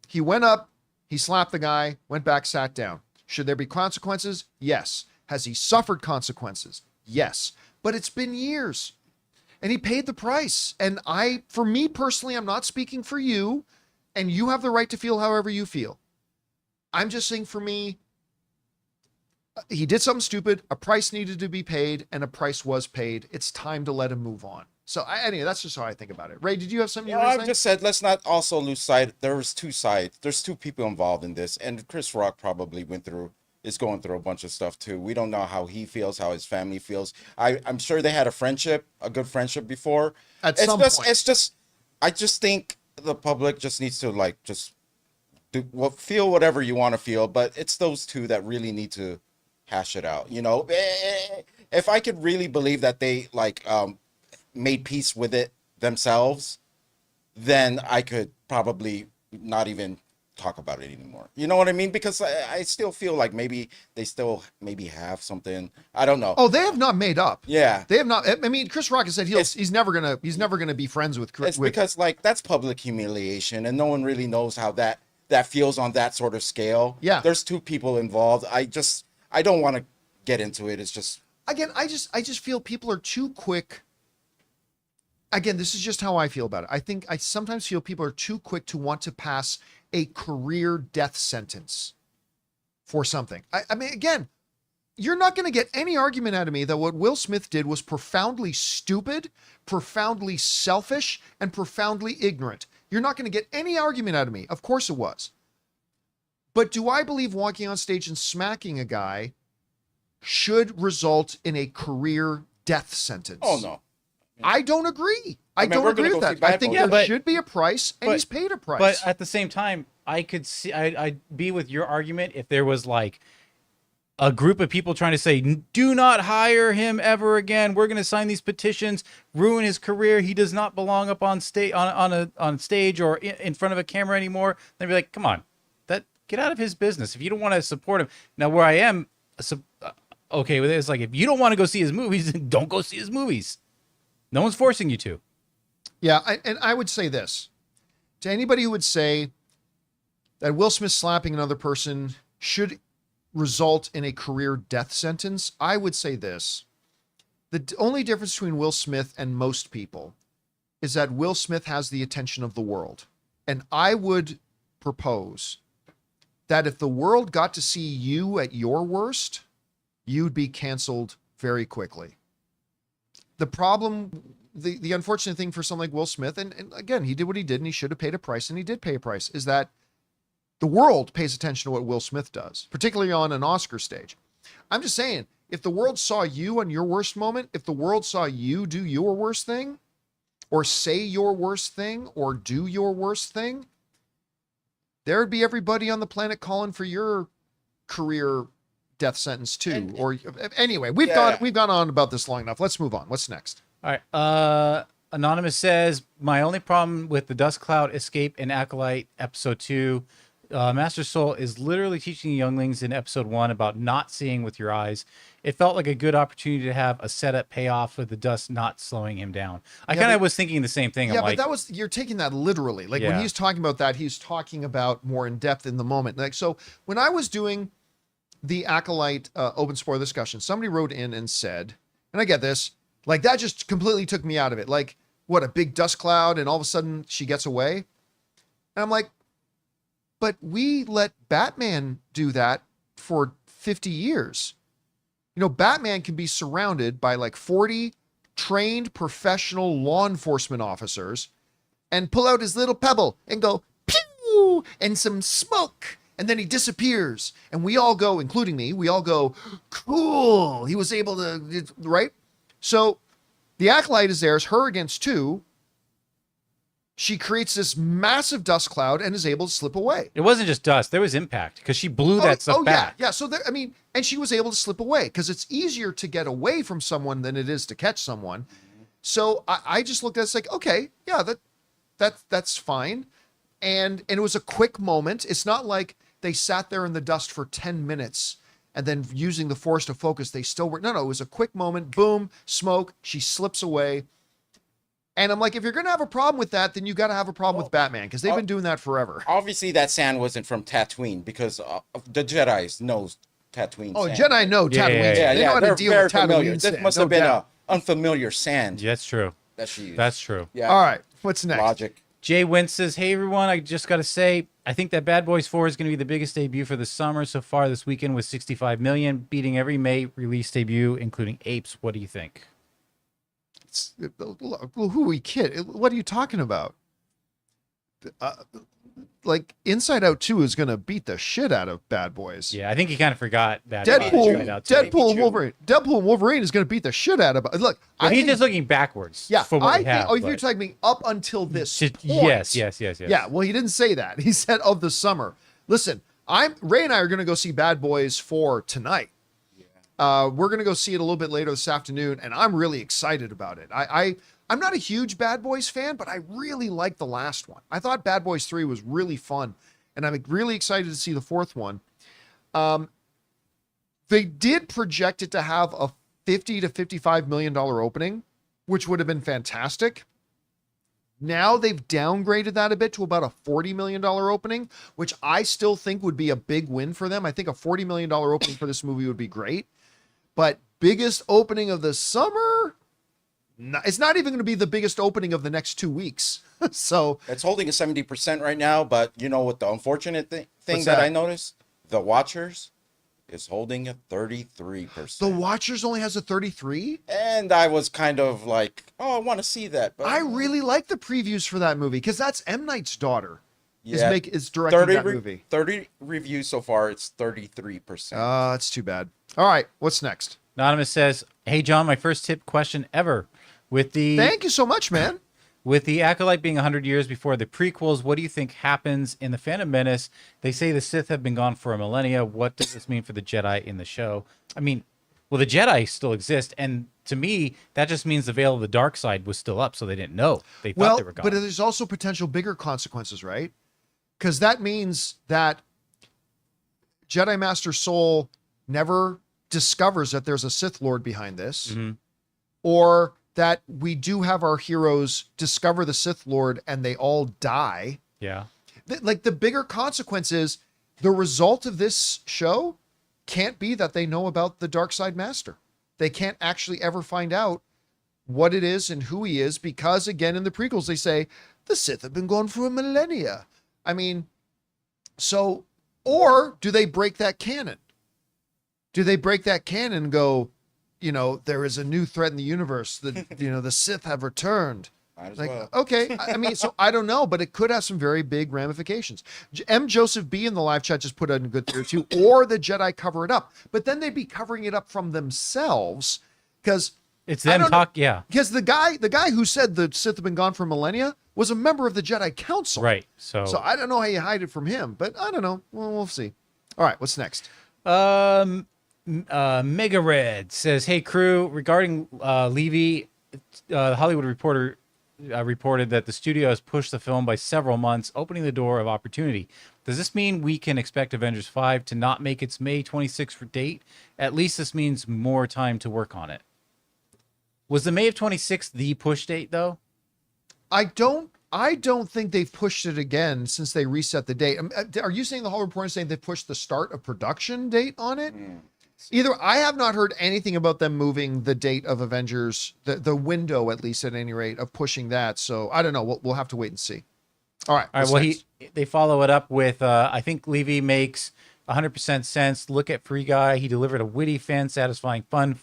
He went up, he slapped the guy, went back, sat down. Should there be consequences? Yes. Has he suffered consequences? Yes. But it's been years. And he paid the price. And for me personally, I'm not speaking for you, and you have the right to feel however you feel. I'm just saying, for me, he did something stupid, a price needed to be paid, and a price was paid. It's time to let him move on. So anyway, that's just how I think about it. Ray, did you have something you were saying? I just said, let's not also lose sight. There's two sides. There's two people involved in this. And Chris Rock probably is going through a bunch of stuff too. We don't know how he feels, how his family feels. I'm sure they had a good friendship before. At some point. I just think the public just needs to feel whatever you want to feel, but it's those two that really need to hash it out. You know, if I could really believe that they made peace with it themselves, then I could probably not even talk about it anymore. You know what I mean? Because I still feel like maybe they still have something. I don't know. Oh, they have not made up. Yeah, they have not. I mean, Chris Rock has said he's never gonna be friends with Chris. It's because that's public humiliation, and no one really knows how that feels on that sort of scale. Yeah, there's two people involved. I don't want to get into it. It's just, again, I just feel people are too quick. Again, this is just how I feel about it. I sometimes feel people are too quick to want to pass a career death sentence for something. I mean, again, you're not going to get any argument out of me that what Will Smith did was profoundly stupid, profoundly selfish, and profoundly ignorant. You're not going to get any argument out of me. Of course it was. But do I believe walking on stage and smacking a guy should result in a career death sentence? Oh, no. I don't agree. I don't agree with that. I think there should be a price, and he's paid a price. But at the same time, I could see, I'd be with your argument if there was like a group of people trying to say, do not hire him ever again. We're going to sign these petitions, ruin his career. He does not belong up on stage on stage or in front of a camera anymore. They'd be like, come on, get out of his business. If you don't want to support him. Now, where I am okay with it is like, if you don't want to go see his movies, then don't go see his movies. No one's forcing you to. Yeah, and I would say this to anybody who would say that Will Smith slapping another person should result in a career death sentence. I would say this. The only difference between Will Smith and most people is that Will Smith has the attention of the world. And I would propose that if the world got to see you at your worst, you'd be canceled very quickly. The problem, the unfortunate thing for someone like Will Smith, and again, he did what he did and he should have paid a price, and he did pay a price, is that the world pays attention to what Will Smith does, particularly on an Oscar stage. I'm just saying, if the world saw you on your worst moment, if the world saw you do your worst thing, or say your worst thing, or do your worst thing, there would be everybody on the planet calling for your career death sentence too. Anyway, we've gone on about this long enough. Let's move on. What's next? All right. Anonymous says, my only problem with the Dust Cloud Escape in Acolyte episode 2, Master Soul is literally teaching younglings in episode 1 about not seeing with your eyes. It felt like a good opportunity to have a setup payoff with the dust not slowing him down. I kind of was thinking the same thing. Yeah, but you're taking that literally. Like when he's talking about that, he's talking about more in depth in the moment. Like, so when I was doing the Acolyte open spoiler discussion, somebody wrote in and said, and I get this, like that just completely took me out of it. Like, what, a big dust cloud and all of a sudden she gets away? And I'm like, but we let Batman do that for 50 years. You know, Batman can be surrounded by like 40 trained professional law enforcement officers and pull out his little pebble and go, pew, and some smoke. And then he disappears. And we all go, including me, we all go, cool. He was able to, right? So the Acolyte is there. It's her against two. She creates this massive dust cloud and is able to slip away. It wasn't just dust. There was impact because she blew that stuff back. Yeah. So there, I mean, and she was able to slip away because it's easier to get away from someone than it is to catch someone. So I just looked at it, it's like, okay, yeah, that's fine. And it was a quick moment. It's not like they sat there in the dust for 10 minutes and then using the force to focus, they still were. No, it was a quick moment. Boom, smoke. She slips away. And I'm like, if you're going to have a problem with that, then you got to have a problem with Batman because they've been doing that forever. Obviously, that sand wasn't from Tatooine because the Jedi's knows Tatooine Oh, sand. Jedi know Tatooine. Yeah, They know how to they're deal very with familiar. Tatooine This sand, must no have been doubt. unfamiliar sand Yeah, that's true. that she used. That's true. Yeah. All right, what's next? Logic. Jay Wentz says, hey, everyone, I just got to say, I think that Bad Boys 4 is going to be the biggest debut for the summer so far this weekend with 65 million, beating every May release debut, including Apes. What do you think? Who are we kidding? What are you talking about? Like Inside Out 2 is going to beat the shit out of Bad Boys. Yeah, I think he kind of forgot that. Deadpool and Wolverine. Deadpool and Wolverine is going to beat the shit out of. Look, But he's just looking backwards. Yeah, from what I we think. have, Oh, if you're talking up until this point. Yes. Yeah, well, he didn't say that. He said of the summer. Listen, Ray and I are going to go see Bad Boys 4 tonight. We're going to go see it a little bit later this afternoon, and I'm really excited about it. I'm not a huge Bad Boys fan, but I really liked the last one. I thought Bad Boys 3 was really fun, and I'm really excited to see the fourth one. They did project it to have a $50 to $55 million opening, which would have been fantastic. Now they've downgraded that a bit to about a $40 million opening, which I still think would be a big win for them. I think a $40 million opening for this movie would be great. But biggest opening of the summer? No, it's not even going to be the biggest opening of the next 2 weeks. So It's holding a 70% right now, but you know what the unfortunate thing What's that that? I noticed? The Watchers is holding a 33%. The Watchers only has a 33? And I was kind of like, oh, I want to see that. But I really like the previews for that movie because that's M. Night's daughter Yeah. is directing that movie. 30 reviews so far, it's 33%. That's too bad. All right, what's next? Anonymous says, hey, John, my first tip question ever. Thank you so much, man. With the Acolyte being 100 years before the prequels, what do you think happens in The Phantom Menace? They say the Sith have been gone for a millennia. What does this mean for the Jedi in the show? I mean, well, the Jedi still exist, and to me, that just means the veil of the dark side was still up, so they didn't know. They thought they were gone. But there's also potential bigger consequences, right? Because that means that Jedi Master Soul never discovers that there's a Sith Lord behind this, or that we do have our heroes discover the Sith Lord and they all die. Yeah. Like the bigger consequence is the result of this show can't be that they know about the Dark Side Master. They can't actually ever find out what it is and who he is because, again, in the prequels, they say the Sith have been gone for a millennia. I mean, so, or do they break that canon? Do they break that canon and go, you know, there is a new threat in the universe that, you know, the Sith have returned. Might as Like, well. okay. I mean, so I don't know, but it could have some very big ramifications. M. Joseph B in the live chat just put in a good theory too, or the Jedi cover it up, but then they'd be covering it up from themselves because It's them yeah. Because the guy who said the Sith have been gone for millennia was a member of the Jedi Council. Right. So I don't know how you hide it from him, but I don't know. Well, we'll see. All right. What's next? Mega Red says, hey, crew, regarding Levy, the Hollywood Reporter reported that the studio has pushed the film by several months, opening the door of opportunity. Does this mean we can expect Avengers 5 to not make its May 26th date? At least this means more time to work on it. Was the May of 26th the push date, though? I don't think they've pushed it again since they reset the date. Are you saying the Hollywood Reporter is saying they pushed the start of production date on it? Either I have not heard anything about them moving the date of Avengers, the window, at least at any rate, of pushing that. So I don't know. We'll have to wait and see. All right. All right. Well, they follow it up with I think Levy makes 100% sense. Look at Free Guy. He delivered a witty, fan-satisfying, fun,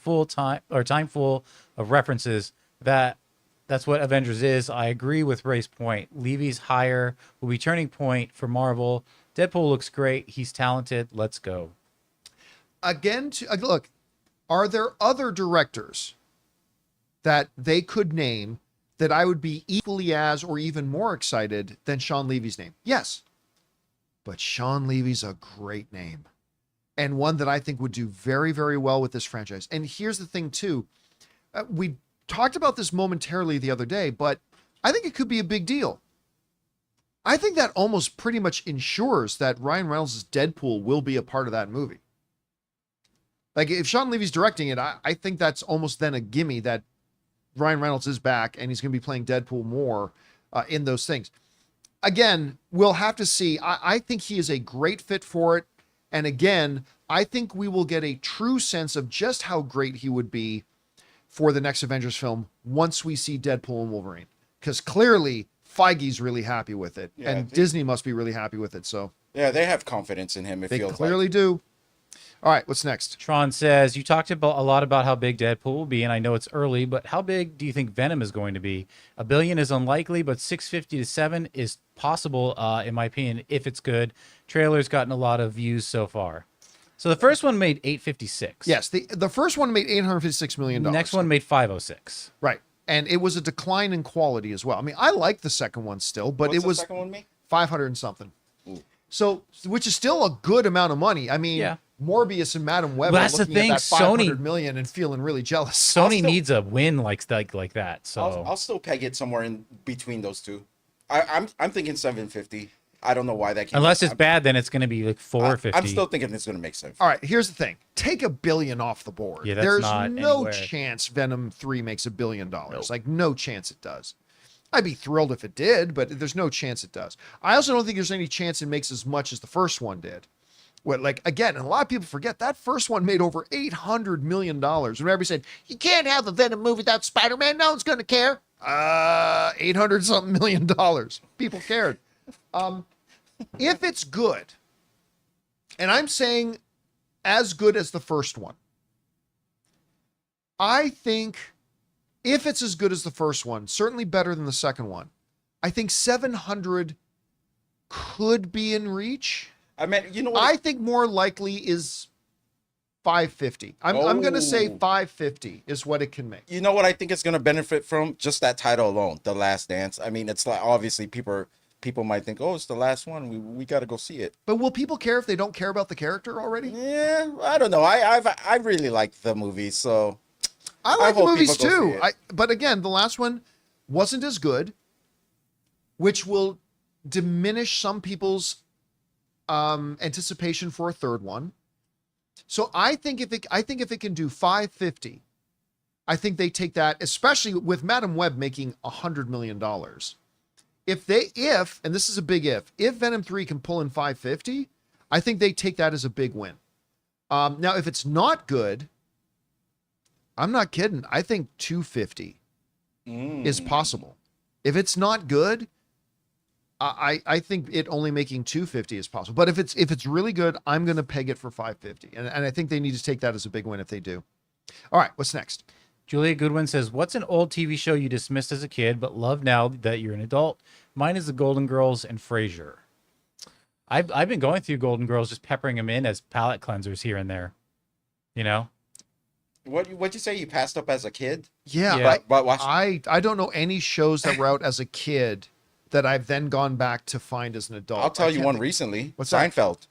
time full of references. That's what Avengers is. I agree with Ray's point. Levy's hire will be turning point for Marvel. Deadpool looks great. He's talented. Let's go. Again, look, are there other directors that they could name that I would be equally as or even more excited than Sean Levy's name? Yes. But Sean Levy's a great name and one that I think would do very, very well with this franchise. And here's the thing, too. We talked about this momentarily the other day, but I think it could be a big deal. I think that almost pretty much ensures that Ryan Reynolds' Deadpool will be a part of that movie. Like, if Sean Levy's directing it, I think that's almost then a gimme that Ryan Reynolds is back and he's going to be playing Deadpool more in those things. Again, we'll have to see. I think he is a great fit for it. And again, I think we will get a true sense of just how great he would be for the next Avengers film once we see Deadpool and Wolverine. Because clearly, Feige's really happy with it. Yeah, and Disney must be really happy with it. So yeah, they have confidence in him. They clearly do. All right, what's next? Tron says, you talked a lot about how big Deadpool will be, and I know it's early, but how big do you think Venom is going to be? $1 billion is unlikely, but 650 to 7 is possible, in my opinion, if it's good. Trailer's gotten a lot of views so far. So the first one made 856. Yes, the first one made $856 million. The next one made 506. Right, and it was a decline in quality as well. I mean, I like the second one still, but What's it was the second one made? 500 and something. Ooh. So, which is still a good amount of money. I mean, yeah. Morbius and Madam Web are looking at that 500 million and feeling really jealous. Sony needs a win like that. So I'll still peg it somewhere in between those two. I'm thinking 750. I don't know why that came. Unless it's bad, then it's going to be like 450. I'm still thinking it's going to make sense. All right, here's the thing: take $1 billion off the board. Yeah, there's no chance Venom 3 makes $1 billion. Nope. Like no chance it does. I'd be thrilled if it did, but there's no chance it does. I also don't think there's any chance it makes as much as the first one did. What, like, again, and a lot of people forget that first one made over $800 million. And everybody said, you can't have a Venom movie without Spider-Man. No one's going to care. 800 something million dollars. People cared. If it's good, and I'm saying as good as the first one, I think if it's as good as the first one, certainly better than the second one, I think 700 could be in reach. I mean, you know what? I think more likely is 550. I'm going to say 550 is what it can make. You know what I think it's going to benefit from? Just that title alone, The Last Dance. I mean, it's like obviously people might think, oh, it's the last one. We got to go see it. But will people care if they don't care about the character already? Yeah, I don't know. I really like the movie, so I like the movies too. But again, the last one wasn't as good, which will diminish some people's anticipation for a third one. So I think if it can do 550, I think they take that, especially with Madam Web making $100 million. If and this is a big if Venom 3 can pull in 550, I think they take that as a big win. Now, if it's not good, I'm not kidding. I think 250 is possible. If it's not good, I think it only making 250 is possible. But if it's really good, I'm going to peg it for 550. And I think they need to take that as a big win if they do. All right, what's next? Julia Goodwin says, what's an old TV show you dismissed as a kid but love now that you're an adult? Mine is The Golden Girls and Frasier. I've been going through Golden Girls, just peppering them in as palate cleansers here and there. You know? What'd you say you passed up as a kid? Yeah. But I don't know any shows that were out as a kid that I've then gone back to find as an adult. I'll tell you one recently. What's Seinfeld. That?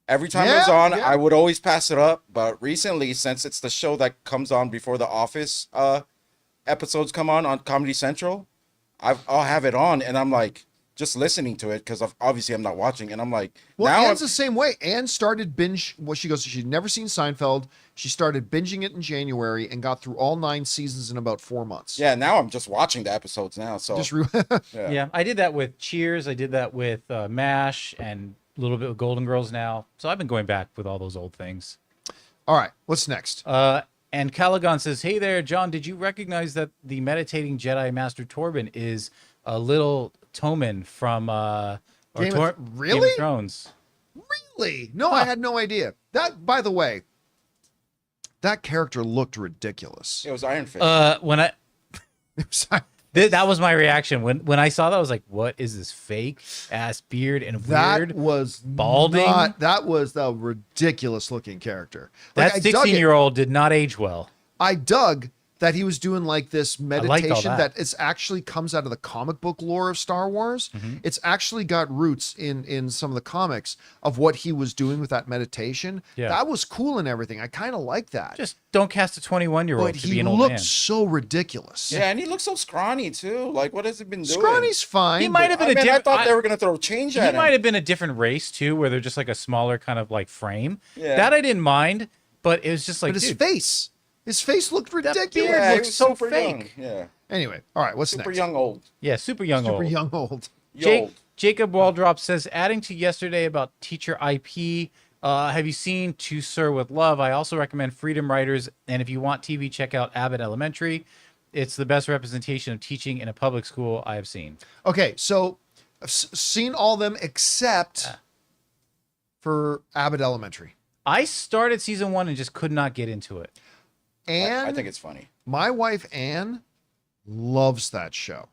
Every time it was on, I would always pass it up. But recently, since it's the show that comes on before the Office episodes come on Comedy Central, I'll have it on, and I'm like just listening to it because obviously I'm not watching, and I'm like, well, Anne's the same way. Anne started binge. Well, she goes, she'd never seen Seinfeld. She started binging it in January and got through all 9 seasons in about 4 months. Yeah, now I'm just watching the episodes now. So yeah, I did that with Cheers. I did that with MASH and a little bit with Golden Girls now. So I've been going back with all those old things. All right, what's next? And Caligon says, hey there, John, did you recognize that the meditating Jedi Master Torben is a little Tommen from Game Game really? of Thrones. Really? No, I had no idea. That, by the way, that character looked ridiculous. It was Iron Fist. When I that was my reaction when I saw that. I was like, "What is this fake ass beard and weird?" That was balding. That was a ridiculous looking character. Like, That 16-year-old did not age well. I dug that he was doing like this meditation that. it's actually comes out of the comic book lore of Star Wars. It's actually got roots in some of the comics of what he was doing with that meditation. Yeah. That was cool and everything. I kind of like that. Just don't cast a 21-year-old But to he be an old looked man. so ridiculous. yeah, and he looks so scrawny too. Like, what has he been doing? Scrawny's fine. He might have been I thought they were gonna throw change He at him. might have been a different race too, where they're just like a smaller kind of like frame. Yeah. That I didn't mind, but it was just like, but his dude, face looked ridiculous. beard Yeah, he looks was so super fake. young. Yeah, Anyway, all right, what's super next? young old. yeah, super young Super old. young old. Jacob Waldrop says, adding to yesterday about teacher IP, have you seen To Sir with Love? I also recommend Freedom Writers, and if you want TV, check out Abbott Elementary. It's the best representation of teaching in a public school I have seen. Okay, so I've seen all of them except for Abbott Elementary. I started season 1 and just could not get into it. And I think it's funny. my wife Anne loves that show.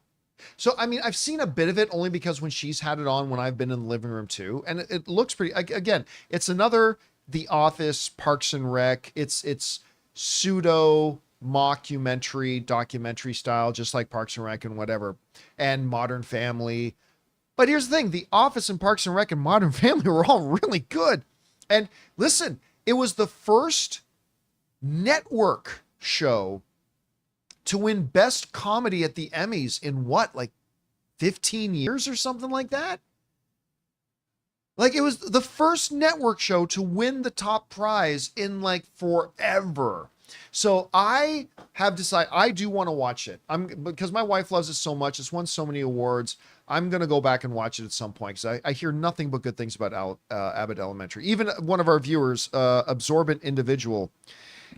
So I mean, I've seen a bit of it only because when she's had it on when I've been in the living room too, and it looks pretty. Again, it's another The Office, Parks and Rec. It's pseudo mockumentary, documentary style, just like Parks and Rec and whatever, and Modern Family. But here's the thing: The Office and Parks and Rec and Modern Family were all really good. And listen, it was the first network show to win best comedy at the Emmys in what, like 15 years or something like that? Like, it was the first network show to win the top prize in like forever. So I have decided I do want to watch it. Because my wife loves it so much. It's won so many awards. I'm going to go back and watch it at some point because I hear nothing but good things about Abbott Elementary. Even one of our viewers, Absorbent Individual,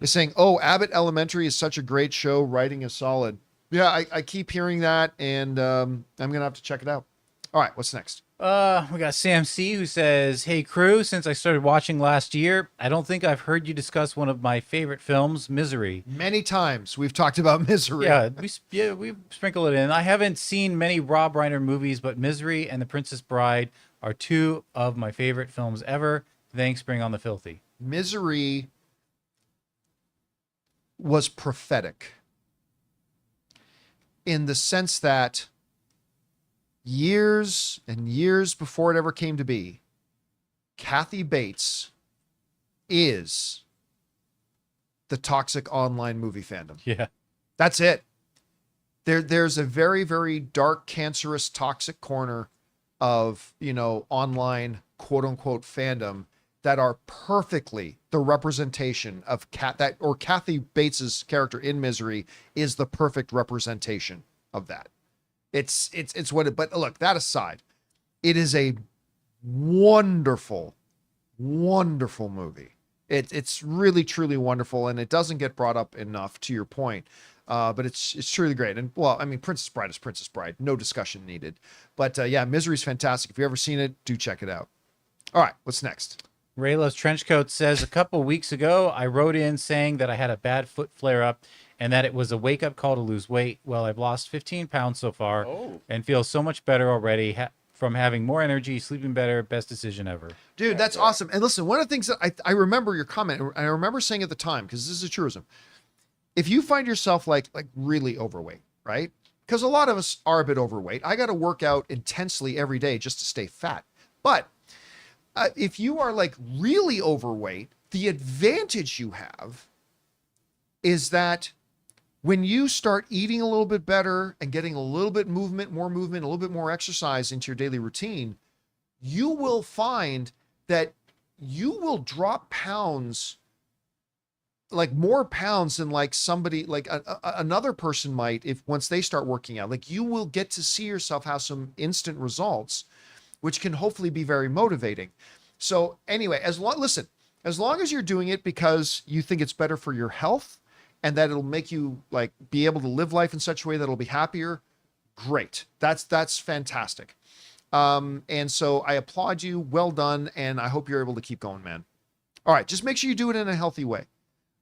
is saying, "Oh, Abbott Elementary is such a great show. Writing is solid." Yeah, I keep hearing that, and I'm going to have to check it out. All right, what's next? We got Sam C, who says, "Hey crew, since I started watching last year, I don't think I've heard you discuss one of my favorite films, Misery." Many times we've talked about Misery. Yeah, we sprinkle it in. I haven't seen many Rob Reiner movies, but Misery and The Princess Bride are two of my favorite films ever. Thanks, Bring on the Filthy. Misery was prophetic in the sense that years and years before it ever came to be, Kathy Bates is the toxic online movie fandom. Yeah. That's it. There's a very, very dark, cancerous, toxic corner of, online quote unquote fandom that are perfectly the representation of Kathy Bates's character in Misery is the perfect representation of that. It's what it, but look, that aside, it is a wonderful, wonderful movie. It's really, truly wonderful. And it doesn't get brought up enough, to your point. But it's truly great. And well, I mean, Princess Bride is Princess Bride. No discussion needed. But yeah, Misery's fantastic. If you've ever seen it, do check it out. All right, what's next? Rayla's Trenchcoat says, a couple weeks ago, I wrote in saying that I had a bad foot flare up and that it was a wake up call to lose weight. Well, I've lost 15 pounds so far and feel so much better already from having more energy, sleeping better. Best decision ever. Dude, that's awesome. And listen, one of the things that I remember your comment, and I remember saying at the time, because this is a truism. If you find yourself like really overweight, right? Because a lot of us are a bit overweight. I got to work out intensely every day just to stay fat. But if you are like really overweight, the advantage you have is that when you start eating a little bit better and getting a little bit more movement, a little bit more exercise into your daily routine, you will find that you will drop pounds, like more pounds than like somebody like another person might if once they start working out. Like you will get to see yourself have some instant results, which can hopefully be very motivating. So anyway, as long as you're doing it because you think it's better for your health and that it'll make you like be able to live life in such a way that it'll be happier, great. That's fantastic. And so I applaud you. Well done. And I hope you're able to keep going, man. All right. Just make sure you do it in a healthy way.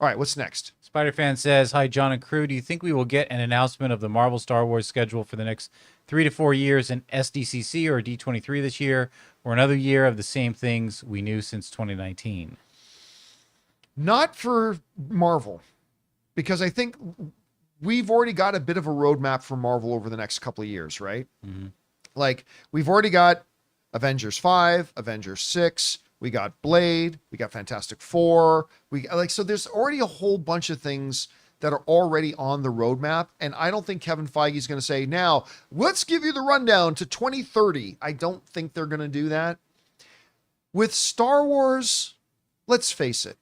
All right. What's next? Spider-Fan says, hi, John and crew. Do you think we will get an announcement of the Marvel Star Wars schedule for the next 3 to 4 years in SDCC or D23 this year, or another year of the same things we knew since 2019? Not for Marvel, because I think we've already got a bit of a roadmap for Marvel over the next couple of years, right? Mm-hmm. Like, we've already got Avengers 5, Avengers 6, we got Blade, we got Fantastic Four, so there's already a whole bunch of things that are already on the roadmap, and I don't think Kevin Feige is going to say, now, let's give you the rundown to 2030. I don't think they're going to do that. With Star Wars, let's face it,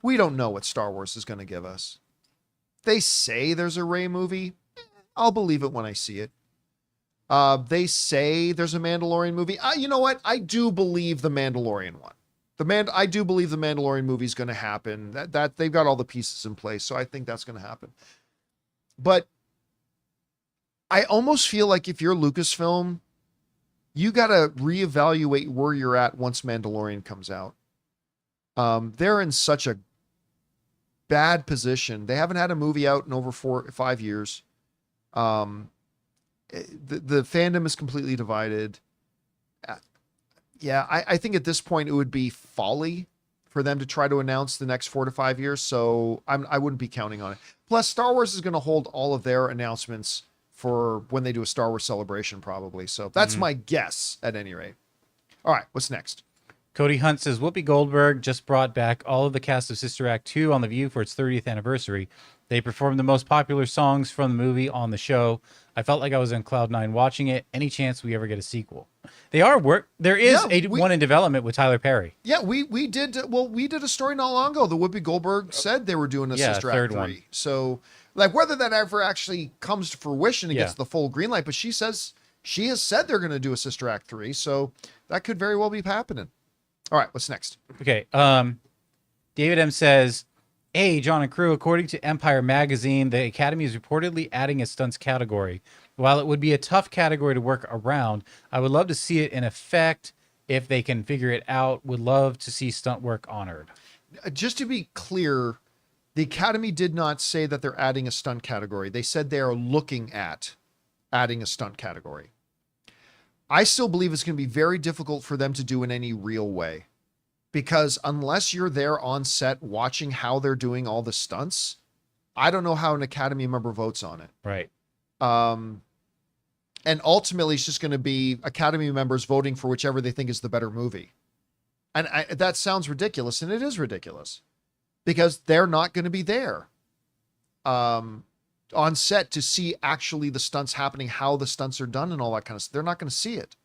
we don't know what Star Wars is going to give us. They say there's a Rey movie. I'll believe it when I see it. They say there's a Mandalorian movie. You know what? I do believe the Mandalorian one. I do believe the Mandalorian movie is going to happen. That they've got all the pieces in place, so I think that's going to happen. But I almost feel like if you're Lucasfilm, you got to reevaluate where you're at once Mandalorian comes out. They're in such a bad position. They haven't had a movie out in over 4 or 5 years. The fandom is completely divided. I think at this point it would be folly for them to try to announce the next 4 to 5 years. So I wouldn't be counting on it. Plus, Star Wars is going to hold all of their announcements for when they do a Star Wars celebration, probably. So that's my guess at any rate. All right, what's next? Cody Hunt says, Whoopi Goldberg just brought back all of the cast of Sister Act 2 on The View for its 30th anniversary. They performed the most popular songs from the movie on the show. I felt like I was on Cloud 9 watching it. Any chance we ever get a sequel? There is one in development with Tyler Perry. Yeah, we did a story not long ago. The Whoopi Goldberg said they were doing a Sister Act 3. One. So, like, whether that ever actually comes to fruition and gets the full green light, but she has said they're going to do a Sister Act 3, so that could very well be happening. All right, what's next? Okay, David M says, hey, John and crew, according to Empire Magazine, the Academy is reportedly adding a stunts category. While it would be a tough category to work around, I would love to see it in effect if they can figure it out. Would love to see stunt work honored. Just to be clear, the Academy did not say that they're adding a stunt category. They said they are looking at adding a stunt category. I still believe it's going to be very difficult for them to do in any real way, because unless you're there on set watching how they're doing all the stunts, I don't know how an Academy member votes on it. Right. And ultimately it's just going to be Academy members voting for whichever they think is the better movie. And that sounds ridiculous, and it is ridiculous, because they're not going to be there on set to see actually the stunts happening, how the stunts are done and all that kind of stuff. They're not going to see it.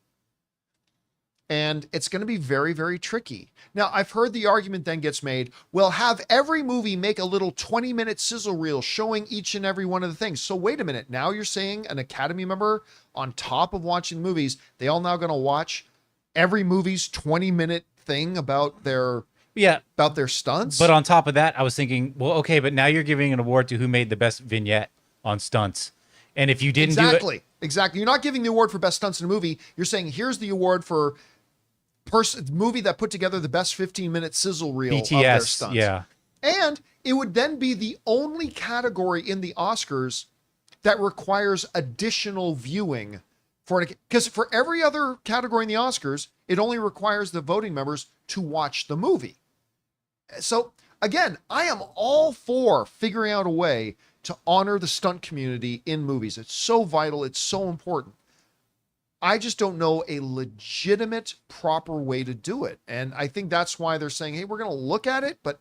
And it's going to be very, very tricky. Now, I've heard the argument then gets made, well, have every movie make a little 20-minute sizzle reel showing each and every one of the things. So wait a minute. Now you're saying an Academy member, on top of watching movies, they all now going to watch every movie's 20-minute thing about their stunts? But on top of that, I was thinking, well, okay, but now you're giving an award to who made the best vignette on stunts. And if you didn't do it... Exactly. You're not giving the award for best stunts in a movie. You're saying, here's the award for movie that put together the best 15-minute sizzle reel of their stunts. Yeah. And it would then be the only category in the Oscars that requires additional viewing because for every other category in the Oscars, it only requires the voting members to watch the movie. So again, I am all for figuring out a way to honor the stunt community in movies. It's so vital. It's so important. I just don't know a legitimate, proper way to do it. And I think that's why they're saying, hey, we're going to look at it, but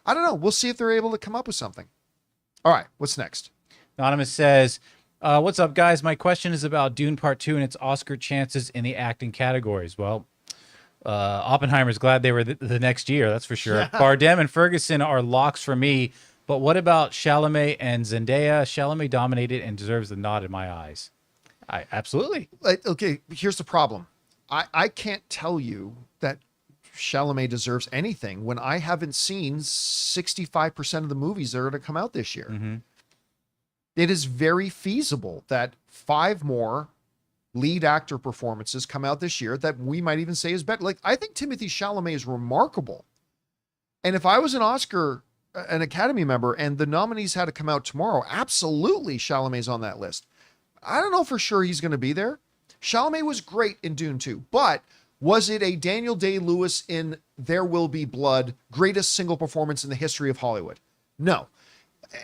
I don't know. We'll see if they're able to come up with something. All right, what's next? Anonymous says, what's up, guys? My question is about Dune Part 2 and its Oscar chances in the acting categories. Well, Oppenheimer's glad they were the next year, that's for sure. Bardem and Ferguson are locks for me, but what about Chalamet and Zendaya? Chalamet dominated and deserves the nod in my eyes. Absolutely. Okay, here's the problem. I can't tell you that Chalamet deserves anything when I haven't seen 65% of the movies that are going to come out this year. Mm-hmm. it is very feasible that 5 more lead actor performances come out this year that we might even say is better. Like, I think Timothée Chalamet is remarkable. And if I was an Academy member, and the nominees had to come out tomorrow, absolutely Chalamet's on that list. I don't know for sure he's going to be there. Chalamet was great in Dune 2, but was it a Daniel Day-Lewis in There Will Be Blood, greatest single performance in the history of Hollywood? No.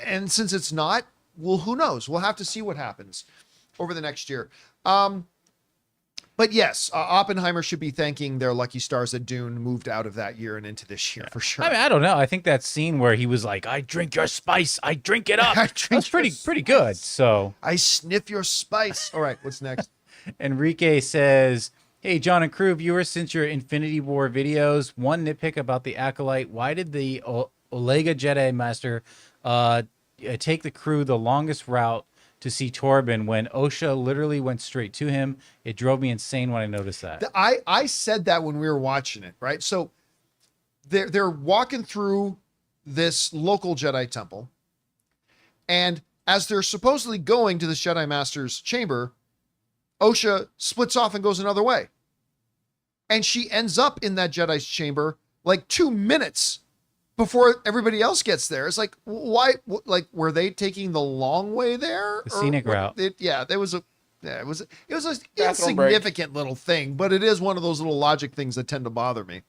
And since it's not, well, who knows? We'll have to see what happens over the next year. But yes, Oppenheimer should be thanking their lucky stars that Dune moved out of that year and into this year for sure. I mean, I don't know. I think that scene where he was like, "I drink your spice, I drink it up." That's pretty good. So I sniff your spice. All right, what's next? Enrique says, "Hey, John and crew viewers, since your Infinity War videos, one nitpick about the Acolyte: why did the Olega Jedi Master take the crew the longest route to see Torben when Osha literally went straight to him? It drove me insane when I noticed that." I said that when we were watching it, right? So they're walking through this local Jedi temple, and as they're supposedly going to this Jedi Master's chamber, Osha splits off and goes another way. And she ends up in that Jedi's chamber like 2 minutes before everybody else gets there. It's like, why? Like, were they taking the long way there? The scenic route. It was an insignificant little thing, but it is one of those little logic things that tend to bother me.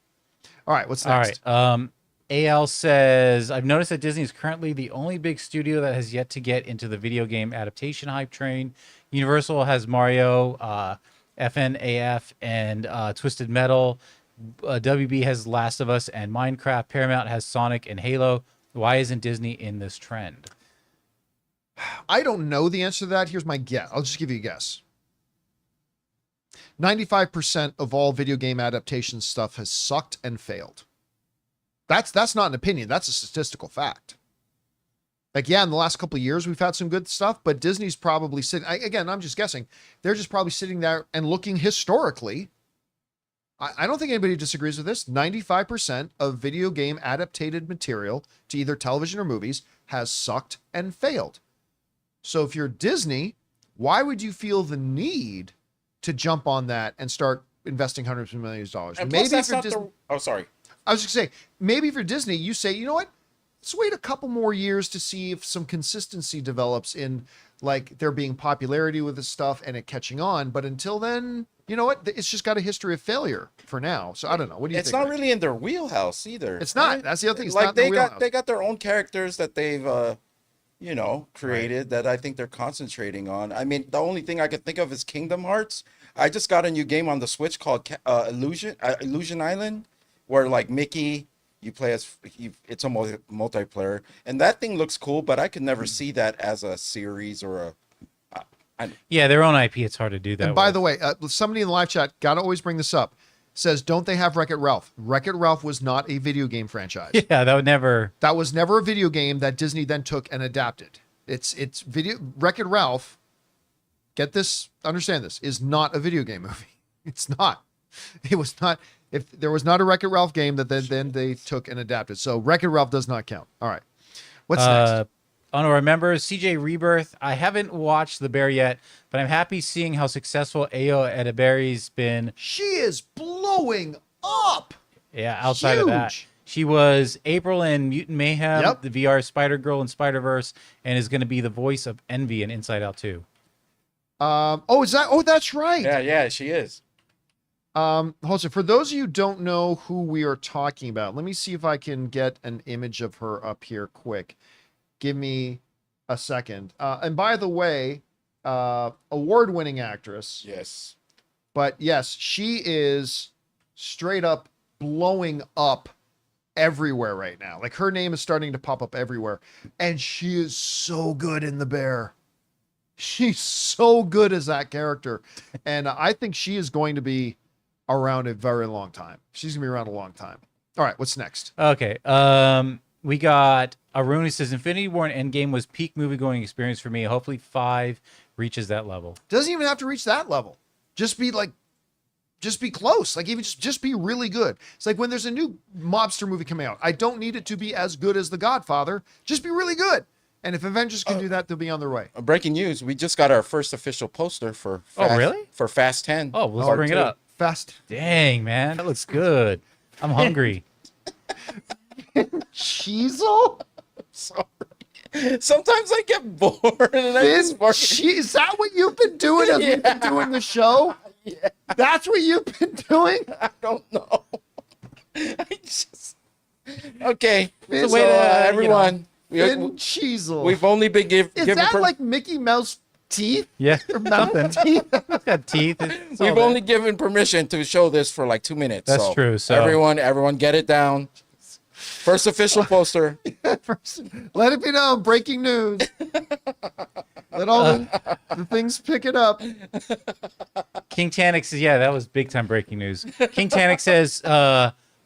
All right, what's next? All right. AL says, I've noticed that Disney is currently the only big studio that has yet to get into the video game adaptation hype train. Universal has Mario, FNAF, and Twisted Metal. WB has Last of Us and Minecraft. Paramount has Sonic and Halo. Why isn't Disney in this trend? I don't know the answer to that. Here's my guess. I'll just give you a guess. 95% of all video game adaptation stuff has sucked and failed. That's not an opinion. That's a statistical fact. Like, yeah, in the last couple of years, we've had some good stuff, but Disney's probably sitting, again, I'm just guessing. They're just probably sitting there and looking historically. I don't think anybody disagrees with this. 95% of video game adapted material to either television or movies has sucked and failed. So if you're Disney, why would you feel the need to jump on that and start investing hundreds of millions of dollars? And maybe plus, if you're Disney, sorry. I was just saying, maybe if you're Disney, you say, you know what? Let's wait a couple more years to see if some consistency develops in, like, there being popularity with this stuff and it catching on. But until then, you know what? It's just got a history of failure for now. So I don't know. What do you think? It's not really in their wheelhouse either. It's not. Right? That's the other thing. It's like, not in their wheelhouse. They got their own characters that they've created, right, that I think they're concentrating on. I mean, the only thing I could think of is Kingdom Hearts. I just got a new game on the Switch called Illusion Island, where, like, Mickey, you play as, it's a multiplayer, and that thing looks cool, but I could never see that as a series or yeah, their own IP. It's hard to do that. And by the way, somebody in the live chat, gotta always bring this up, says, don't they have Wreck-It Ralph? Wreck-It Ralph was not a video game franchise. Yeah, that was never a video game that Disney then took and adapted. It's video. Wreck-It Ralph, get this, understand this, is not a video game movie. It's not. It was not. If there was not a Wreck-It Ralph game that then they took and adapted. So Wreck-It Ralph does not count. All right. What's next? Honorary members, CJ Rebirth. I haven't watched The Bear yet, but I'm happy seeing how successful Ayo Edebari's been. She is blowing up. Yeah, outside of that. She was April in Mutant Mayhem, Yep, the VR Spider-Girl in Spider-Verse, and is going to be the voice of Envy in Inside Out 2. That's right. Yeah, she is. Hold on. For those of you who don't know who we are talking about, let me see if I can get an image of her up here quick. Give me a second. And by the way, award-winning actress. Yes. But yes, she is straight up blowing up everywhere right now. Like, her name is starting to pop up everywhere. And she is so good in The Bear. She's so good as that character. And I think she is going to be around a very long time. She's going to be around a long time. All right, what's next? Okay. We got Arun who says Infinity War and Endgame was peak movie-going experience for me. Hopefully 5 reaches that level. Doesn't even have to reach that level. Just be close. Like, even just be really good. It's like when there's a new mobster movie coming out. I don't need it to be as good as The Godfather. Just be really good. And if Avengers can do that, they'll be on their way. Breaking news: we just got our first official poster for. Really? For Fast 10. Oh, let's bring it up. Fast. Dang, man, that looks good. I'm hungry. Cheezel? Sorry. Sometimes I get bored and I just Is that what you've been doing as we've been doing the show? Yeah. That's what you've been doing? I don't know. Okay. Finn, So, everyone, Finn Cheezel. we've only been given. Is that like Mickey Mouse teeth? Yeah, Or mouth something. teeth? It's got teeth. It's all We've that. only given permission to show this for like 2 minutes. That's true, so- everyone, get it down. First official poster. Let it be known. Breaking news. Let all the things pick it up. King Tannic says, yeah, that was big time breaking news. King Tannic says,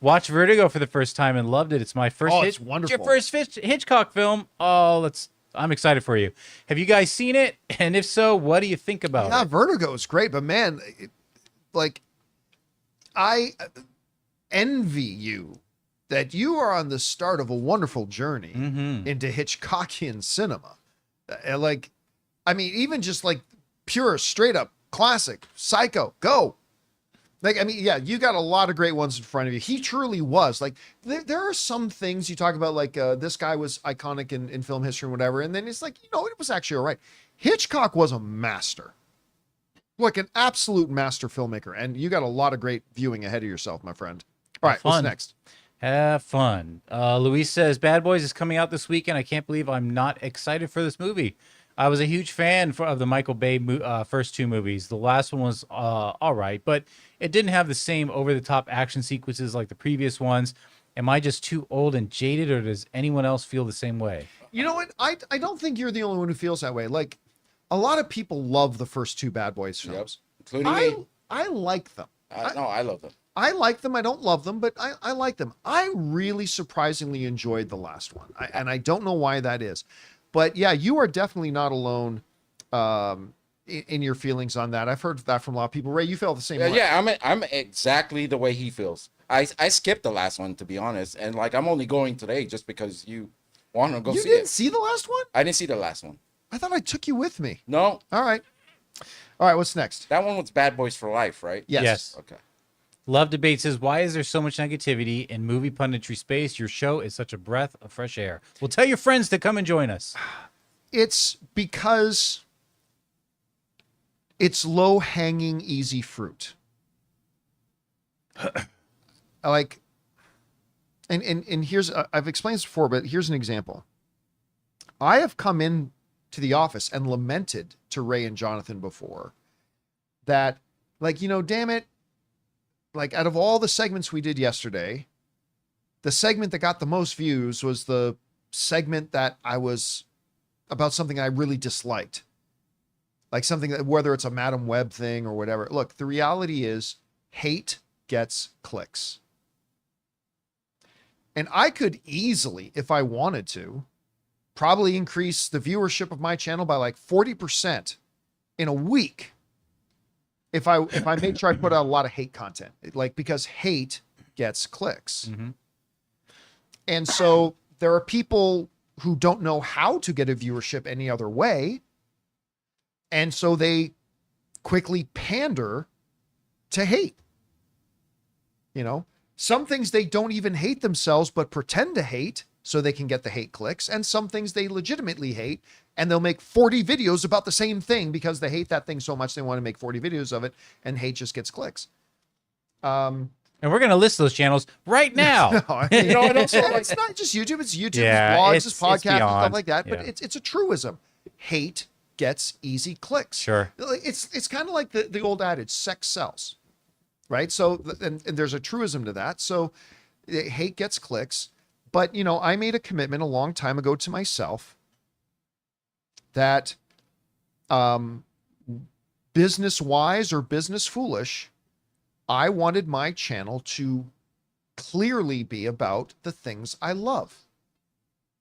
watch Vertigo for the first time and loved it. It's my first It's wonderful. It's your first Hitchcock film. Oh, I'm excited for you. Have you guys seen it? And if so, what do you think about Yeah, it? Vertigo is great, but man, I envy you that you are on the start of a wonderful journey into Hitchcockian cinema. Even just like pure, straight up classic Psycho, go. You got a lot of great ones in front of you. He truly was like, there are some things you talk about, like this guy was iconic in film history and whatever. And then it's like, it was actually all right. Hitchcock was a master, like an absolute master filmmaker. And you got a lot of great viewing ahead of yourself, my friend. All right, what's next? Have fun. Luis says, Bad Boys is coming out this weekend. I can't believe I'm not excited for this movie. I was a huge fan of the Michael Bay first two movies. The last one was all right, but it didn't have the same over-the-top action sequences like the previous ones. Am I just too old and jaded, or does anyone else feel the same way? You know what? I don't think you're the only one who feels that way. Like, a lot of people love the first two Bad Boys films. Yep. Including me. I like them. I love them. I like them. I don't love them, but I like them. I really surprisingly enjoyed the last one. And I don't know why that is. But yeah, you are definitely not alone in your feelings on that. I've heard that from a lot of people. Ray, you feel the same way. Yeah, I'm exactly the way he feels. I skipped the last one, to be honest. And like, I'm only going today just because you want to go see it. You didn't see the last one? I didn't see the last one. I thought I took you with me. No. All right, what's next? That one was Bad Boys for Life, right? Yes. Okay. Love Debate says, why is there so much negativity in movie punditry space? Your show is such a breath of fresh air. Well, tell your friends to come and join us. It's because it's low-hanging, easy fruit. And here's, I've explained this before, but here's an example. I have come in to the office and lamented to Ray and Jonathan before that, damn it, like, out of all the segments we did yesterday, the segment that got the most views was the segment that I was about something I really disliked. Like something that, whether it's a Madam Web thing or whatever. Look, the reality is hate gets clicks. And I could easily, if I wanted to, probably increase the viewership of my channel by like 40% in a week. If I made sure I put out a lot of hate content, because hate gets clicks. Mm-hmm. And so there are people who don't know how to get a viewership any other way. And so they quickly pander to hate. Some things they don't even hate themselves, but pretend to hate so they can get the hate clicks. And some things they legitimately hate, and they'll make 40 videos about the same thing because they hate that thing so much they want to make 40 videos of it, and hate just gets clicks. And we're going to list those channels right now. It's not just YouTube. It's YouTube, Yeah, it's blogs, it's podcasts, and beyond. stuff like that. But Yeah. it's a truism. Hate gets easy clicks. Sure. It's kind of like the old adage, sex sells, right? So, and there's a truism to that. So hate gets clicks. But, I made a commitment a long time ago to myself that business wise or business foolish, I wanted my channel to clearly be about the things I love.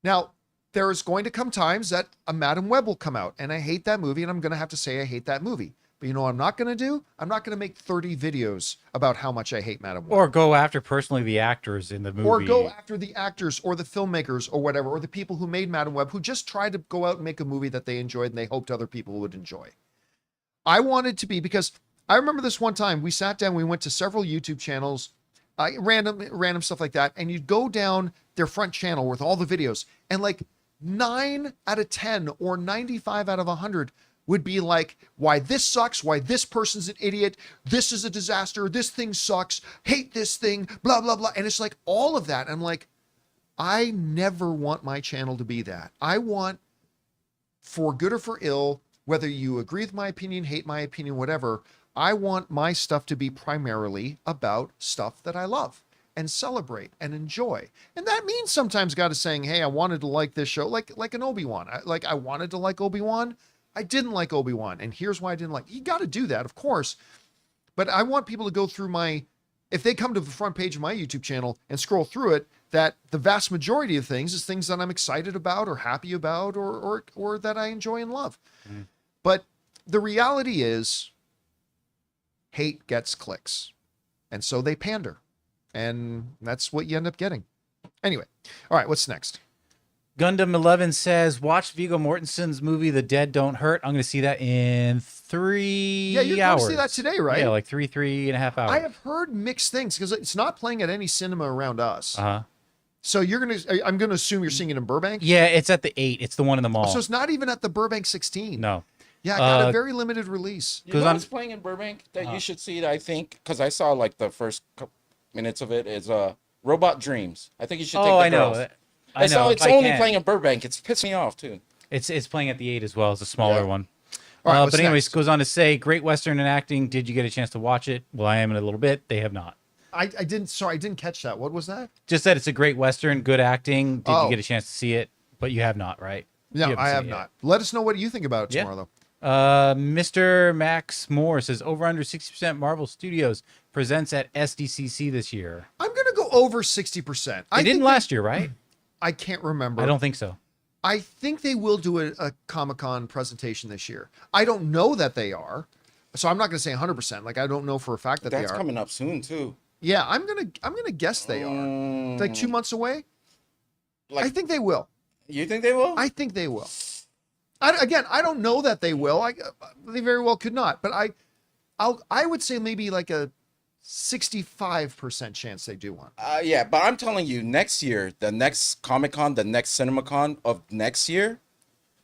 Now, there's going to come times that a Madam Web will come out and I hate that movie and I'm going to have to say I hate that movie. But you know what I'm not going to do? I'm not going to make 30 videos about how much I hate Madam Web. Or go after personally the actors in the movie. Or go after the actors or the filmmakers or whatever, or the people who made Madam Web, who just tried to go out and make a movie that they enjoyed and they hoped other people would enjoy. I wanted to be, because I remember this one time we sat down, we went to several YouTube channels, random stuff like that, and you'd go down their front channel with all the videos, and like 9 out of 10 or 95 out of 100 would be like, why this sucks, why this person's an idiot, this is a disaster, this thing sucks, hate this thing, blah, blah, blah. And it's like all of that. I'm like, I never want my channel to be that. I want, for good or for ill, whether you agree with my opinion, hate my opinion, whatever, I want my stuff to be primarily about stuff that I love and celebrate and enjoy. And that means sometimes God is saying, hey, I wanted to like this show, like an Obi-Wan. I wanted to like Obi-Wan. I didn't like Obi-Wan, and here's why I didn't like. You got to do that, of course. But I want people to go through if they come to the front page of my YouTube channel and scroll through it, that the vast majority of things is things that I'm excited about or happy about or that I enjoy and love. Mm. But the reality is, hate gets clicks. And so they pander. And that's what you end up getting. Anyway, all right, what's next? Gundam 11 says, watch Viggo Mortensen's movie The Dead Don't Hurt. I'm going to see that in 3 hours. Yeah, you're going to see that today, right? Yeah, like 3.5 hours. I have heard mixed things because it's not playing at any cinema around us. Uh-huh. So I'm going to assume you're seeing it in Burbank? Yeah, it's at the 8. It's the one in the mall. So it's not even at the Burbank 16. No. Yeah, I got a very limited release. You know what's playing in Burbank that you should see it, I think? Because I saw like the first couple minutes of it is Robot Dreams. I think you should take the girls. Know. I know. It's only playing in Burbank. It's pissed me off, too. It's playing at the 8 as well. It's a smaller one. All right, but anyways, goes on to say, great Western in acting. Did you get a chance to watch it? Well, I am in a little bit. They have not. I didn't. Sorry, I didn't catch that. What was that? Just that it's a great Western, good acting. Did you get a chance to see it? But you have not, right? No, I have not. Let us know what you think about it tomorrow, though. Mr. Max Moore says, over under 60% Marvel Studios presents at SDCC this year. I'm going to go over 60%. They didn't last year, right? I can't remember. I don't think so. I think they will do a Comic-Con presentation this year. I don't know that they are, so I'm not going to say 100%. Like, I don't know for a fact that they are. That's coming up soon, too. Yeah, I'm gonna guess they are. Like 2 months away. I think they will. You think they will? I think they will. I don't know that they will. They very well could not. But I would say maybe like a 65% chance they do one. Yeah, but I'm telling you, next year, the next Comic-Con, the next CinemaCon of next year,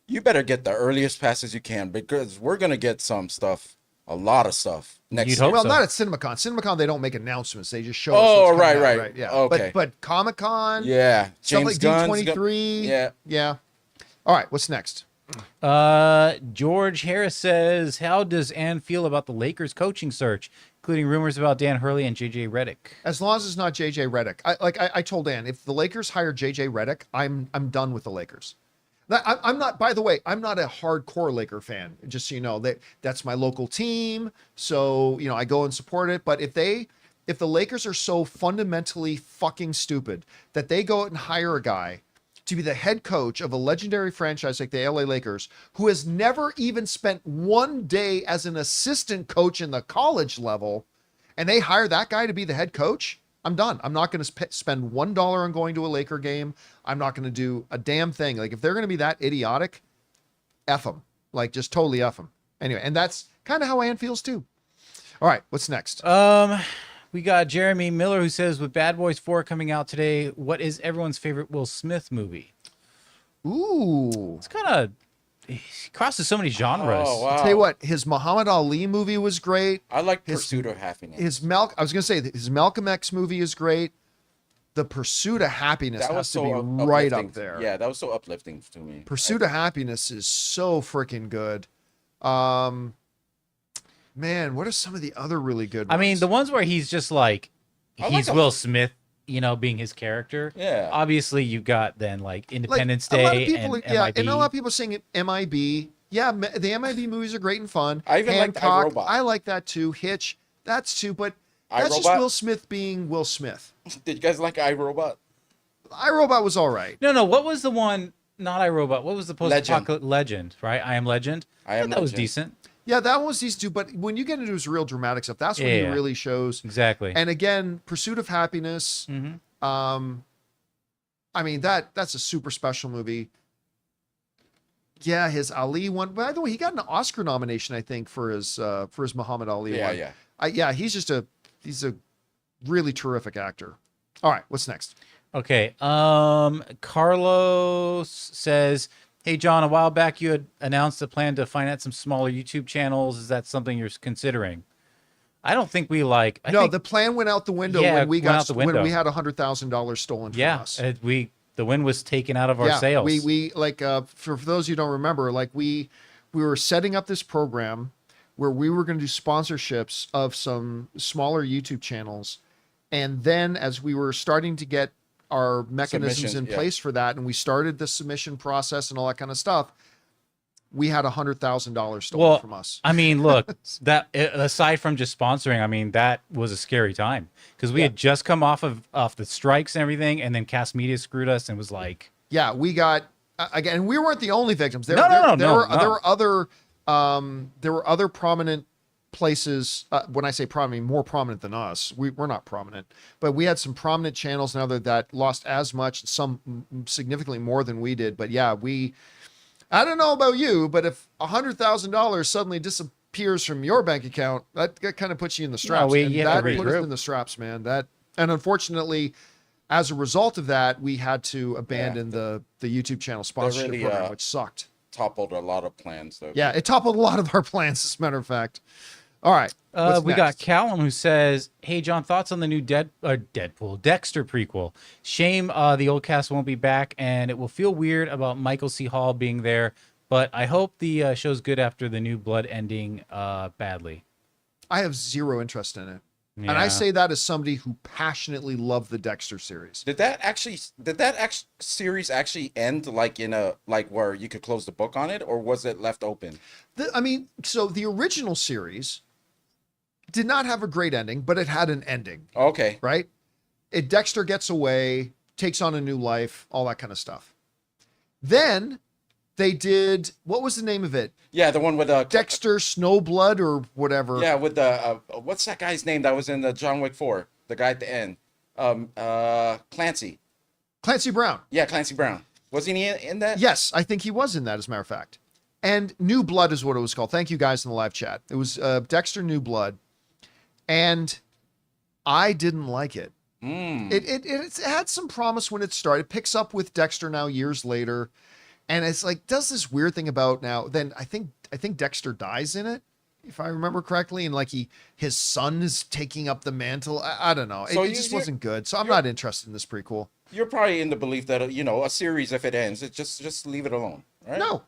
you better get the earliest passes you can because we're gonna get some stuff, a lot of stuff next year. Well, not at CinemaCon. CinemaCon, they don't make announcements; they just show us. Oh, right. Yeah. Okay. But Comic-Con, yeah, stuff James like D23, yeah. All right, what's next? George Harris says, how does Ann feel about the Lakers coaching search, including rumors about Dan Hurley and JJ Redick? As long as it's not JJ Redick. I told Ann, if the Lakers hire JJ Redick, I'm done with the Lakers. I'm not, by the way, I'm not a hardcore Laker fan, just so you know. That's my local team, so I go and support it. But if the Lakers are so fundamentally fucking stupid that they go out and hire a guy to be the head coach of a legendary franchise like the LA Lakers, who has never even spent one day as an assistant coach in the college level, and they hire that guy to be the head coach, I'm done. I'm not going to spend $1 on going to a Laker game. I'm not going to do a damn thing. Like, if they're going to be that idiotic, F them. Like, just totally F them. Anyway, and that's kind of how Ann feels too. All right, what's next? We got Jeremy Miller who says, with Bad Boys 4 coming out today, what is everyone's favorite Will Smith movie? Ooh. It's kind of... He crosses so many genres. Oh, wow. I'll tell you what, his Muhammad Ali movie was great. I like Pursuit of Happiness. I was going to say, his Malcolm X movie is great. The Pursuit of Happiness has to be right up there. Yeah, that was so uplifting to me. Pursuit of Happiness is so freaking good. Man, what are some of the other really good ones? I mean, the ones where he's just like, he's Will Smith, being his character. Yeah. Obviously, you've got then like Independence Day and MIB. And a lot of people are saying MIB. Yeah, the MIB movies are great and fun. I even like iRobot. I like that too. Hitch, that's too. But that's just Will Smith being Will Smith. Did you guys like iRobot? iRobot was all right. No. What was the one? Not iRobot. What was the post-apocalyptic Legend? Right, I Am Legend. That was decent. Yeah, that was these two. But when you get into his real dramatic stuff, that's when he really shows. Exactly. And again, Pursuit of Happiness. I mean, that's a super special movie. Yeah, his Ali one. By the way, he got an Oscar nomination, I think, for his Muhammad Ali one. Yeah, he's a really terrific actor. All right, what's next? Okay. Carlos says, "Hey John, a while back you had announced a plan to finance some smaller YouTube channels. Is that something you're considering?" I don't think we like. The plan went out the window when we had $100,000 stolen from us. The wind was taken out of our sails. We like for those who don't remember, like we were setting up this program where we were going to do sponsorships of some smaller YouTube channels, and then as we were starting to get our mechanisms in place for that, and we started the submission process and all that kind of stuff, we had $100,000 stolen from us. I mean, look, that aside from just sponsoring, I mean, that was a scary time because we had just come off the strikes and everything, and then Cast Media screwed us and was like, yeah, we got again. We weren't the only victims. There were other prominent places. When I say prominent, more prominent than us. We're not prominent, but we had some prominent channels and other that lost as much, some significantly more than we did. But yeah, I don't know about you, but if $100,000 suddenly disappears from your bank account, that kind of puts you in the straps. That put us in the straps, man. And unfortunately, as a result of that, we had to abandon the YouTube channel sponsorship program, which sucked. Toppled a lot of plans, though. Yeah, it toppled a lot of our plans, as a matter of fact. All right. We got Callum who says, "Hey John, thoughts on the new Deadpool Dexter prequel? Shame the old cast won't be back, and it will feel weird about Michael C. Hall being there. But I hope the show's good after the new blood ending badly." I have zero interest in it, yeah. And I say that as somebody who passionately loved the Dexter series. Did that series actually end like in a where you could close the book on it, or was it left open? So the original series did not have a great ending, but it had an ending. Okay. Right? Dexter gets away, takes on a new life, all that kind of stuff. Then they did, what was the name of it? Yeah, the one with Dexter Snowblood or whatever. Yeah, with the what's that guy's name that was in the John Wick 4? The guy at the end. Clancy. Clancy Brown. Yeah, Clancy Brown. Wasn't he in that? Yes, I think he was in that, as a matter of fact. And New Blood is what it was called. Thank you guys in the live chat. It was Dexter New Blood. And I didn't like it. It had some promise when it started. It picks up with Dexter now years later. And it's like, does this weird thing about now, then I think Dexter dies in it, if I remember correctly. And like his son is taking up the mantle. I don't know. So it just wasn't good. So I'm not interested in this prequel. You're probably in the belief that, a series, if it ends, it just leave it alone. Right? No,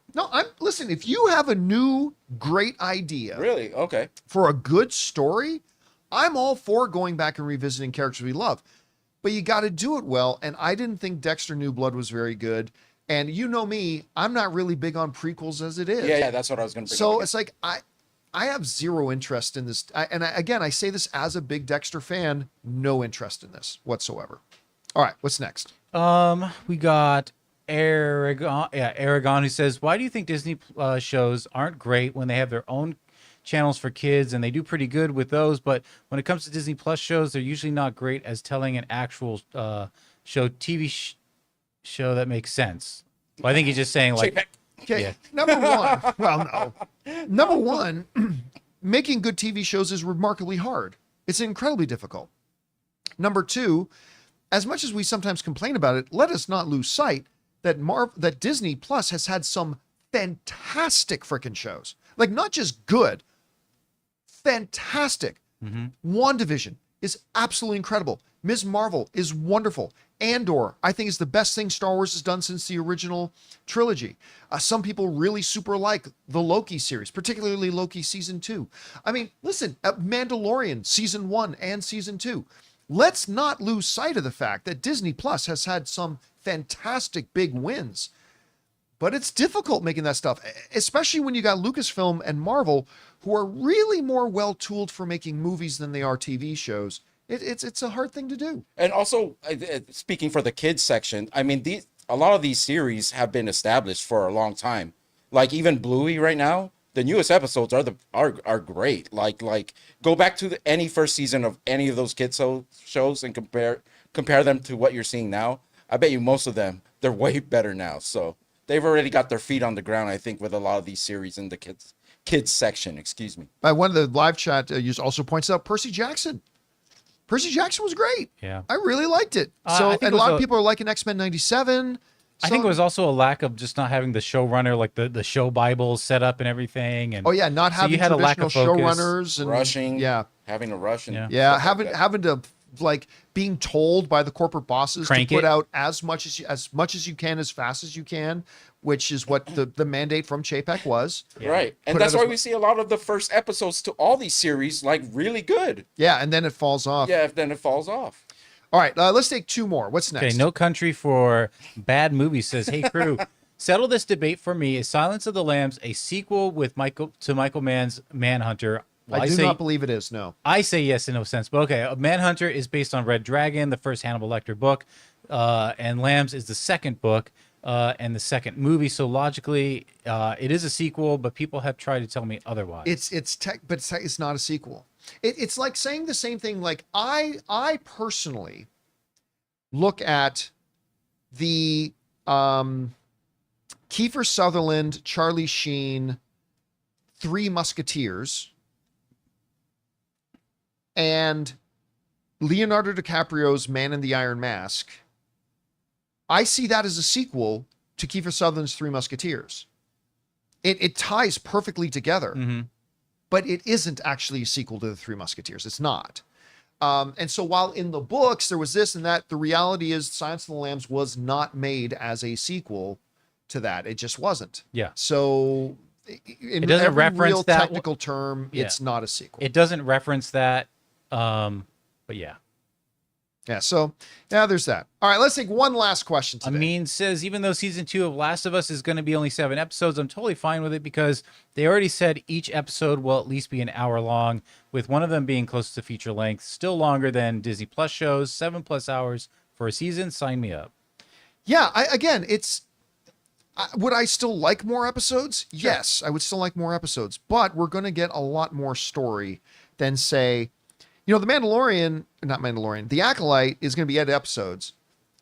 listen, if you have a new great idea. Really? Okay. For a good story, I'm all for going back and revisiting characters we love, but you got to do it well. And I didn't think Dexter New Blood was very good. And you know me, I'm not really big on prequels as it is. Yeah, that's what I was going to bring up. So it's like, I have zero interest in this. Again, I say this as a big Dexter fan, no interest in this whatsoever. All right, what's next? We got Aragon who says, "Why do you think Disney shows aren't great when they have their own channels for kids, and they do pretty good with those, but when it comes to Disney Plus shows, they're usually not great as telling an actual TV show that makes sense?" Well, I think he's just saying like, okay, number one, making good TV shows is remarkably hard. It's incredibly difficult. Number two, as much as we sometimes complain about it, let us not lose sight that Disney Plus has had some fantastic freaking shows. Like, not just good, fantastic. WandaVision is absolutely incredible. Ms. Marvel is wonderful. Andor, I think, is the best thing Star Wars has done since the original trilogy. Some people really super like the Loki series, particularly Loki season 2. I mean, listen, Mandalorian season 1 and season 2. Let's not lose sight of the fact that Disney Plus has had some fantastic big wins. But it's difficult making that stuff, especially when you got Lucasfilm and Marvel, who are really more well-tooled for making movies than they are TV shows. It's a hard thing to do. And also, speaking for the kids section, I mean, a lot of these series have been established for a long time. Like even Bluey right now, the newest episodes are great. Like go back to any first season of any of those kids shows and compare them to what you're seeing now. I bet you most of them, they're way better now. So they've already got their feet on the ground, I think, with a lot of these series in the kids section. Excuse me. One of the live chat users also points out Percy Jackson. Percy Jackson was great. Yeah, I really liked it. So and a lot of people are liking X-Men '97. I think it was also a lack of just not having the showrunner, like the show Bible set up and everything. And not having you had traditional a lack of focus. showrunners and rushing. Having to rush and having to like being told by the corporate bosses to put out as much as you can as fast as you can, which is what the mandate from Chapek was. Right, and that's why we see a lot of the first episodes to all these series like really good. Yeah, and then it falls off. Yeah, then it falls off. All right, let's take two more. What's next? Okay, No Country for Bad Movies says, "Hey crew, settle this debate for me. Is Silence of the Lambs a sequel with Michael Mann's Manhunter?" Well, I do not believe it is. No, I say yes in no sense, but okay. Manhunter is based on Red Dragon, the first Hannibal Lecter book, and Lambs is the second book and the second movie. So logically, it is a sequel, but people have tried to tell me otherwise. But it's not a sequel. It's like saying the same thing. Like I personally look at the Kiefer Sutherland, Charlie Sheen, Three Musketeers, and Leonardo DiCaprio's Man in the Iron Mask. I see that as a sequel to Kiefer Sutherland's Three Musketeers. It ties perfectly together. Mm-hmm. But it isn't actually a sequel to the Three Musketeers. It's not. And so while in the books there was this and that, the reality is Silence of the Lambs was not made as a sequel to that. It just wasn't. Yeah. So in it doesn't every reference real that technical term, it's not a sequel. It doesn't reference that. But yeah. Yeah, so there's that. All right, let's take one last question today. Amin says, even though season 2 of Last of Us is going to be only 7 episodes, I'm totally fine with it because they already said each episode will at least be an hour long, with one of them being close to feature length, still longer than Disney Plus shows, 7+ hours for a season. Sign me up. Yeah, would I still like more episodes? Sure. Yes, I would still like more episodes, but we're going to get a lot more story than, say, The The Acolyte is going to be 8 episodes.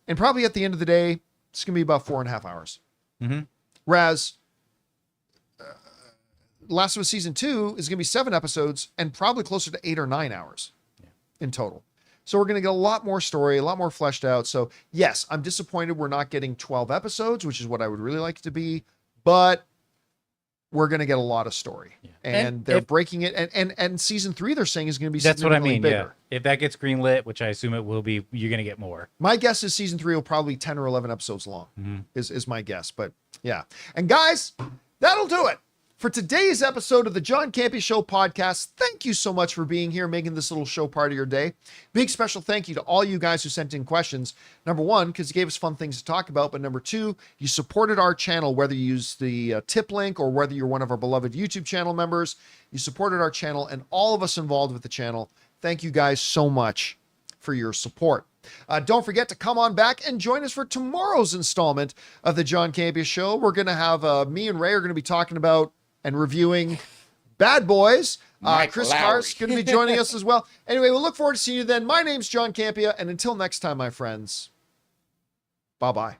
And probably at the end of the day, it's going to be about 4.5 hours. Mm-hmm. Whereas Last of Us Season 2 is going to be 7 episodes and probably closer to 8 or 9 hours in total. So we're going to get a lot more story, a lot more fleshed out. So yes, I'm disappointed we're not getting 12 episodes, which is what I would really like it to be. But we're going to get a lot of story. Yeah. And they're breaking it. And season 3, they're saying, is going to be significantly bigger. Yeah. If that gets greenlit, which I assume it will be, you're going to get more. My guess is season 3 will probably be 10 or 11 episodes long, is my guess. But yeah. And guys, that'll do it for today's episode of the John Campea Show podcast. Thank you so much for being here, making this little show part of your day. Big special thank you to all you guys who sent in questions. Number 1, because you gave us fun things to talk about. But number 2, you supported our channel, whether you use the tip link or whether you're one of our beloved YouTube channel members. You supported our channel and all of us involved with the channel. Thank you guys so much for your support. Don't forget to come on back and join us for tomorrow's installment of the John Campea Show. We're going to have me and Ray are going to be talking about and reviewing Bad Boys. Chris Carr's going to be joining us as well. Anyway, we'll look forward to seeing you then. My name's John Campea, and until next time, my friends, bye-bye.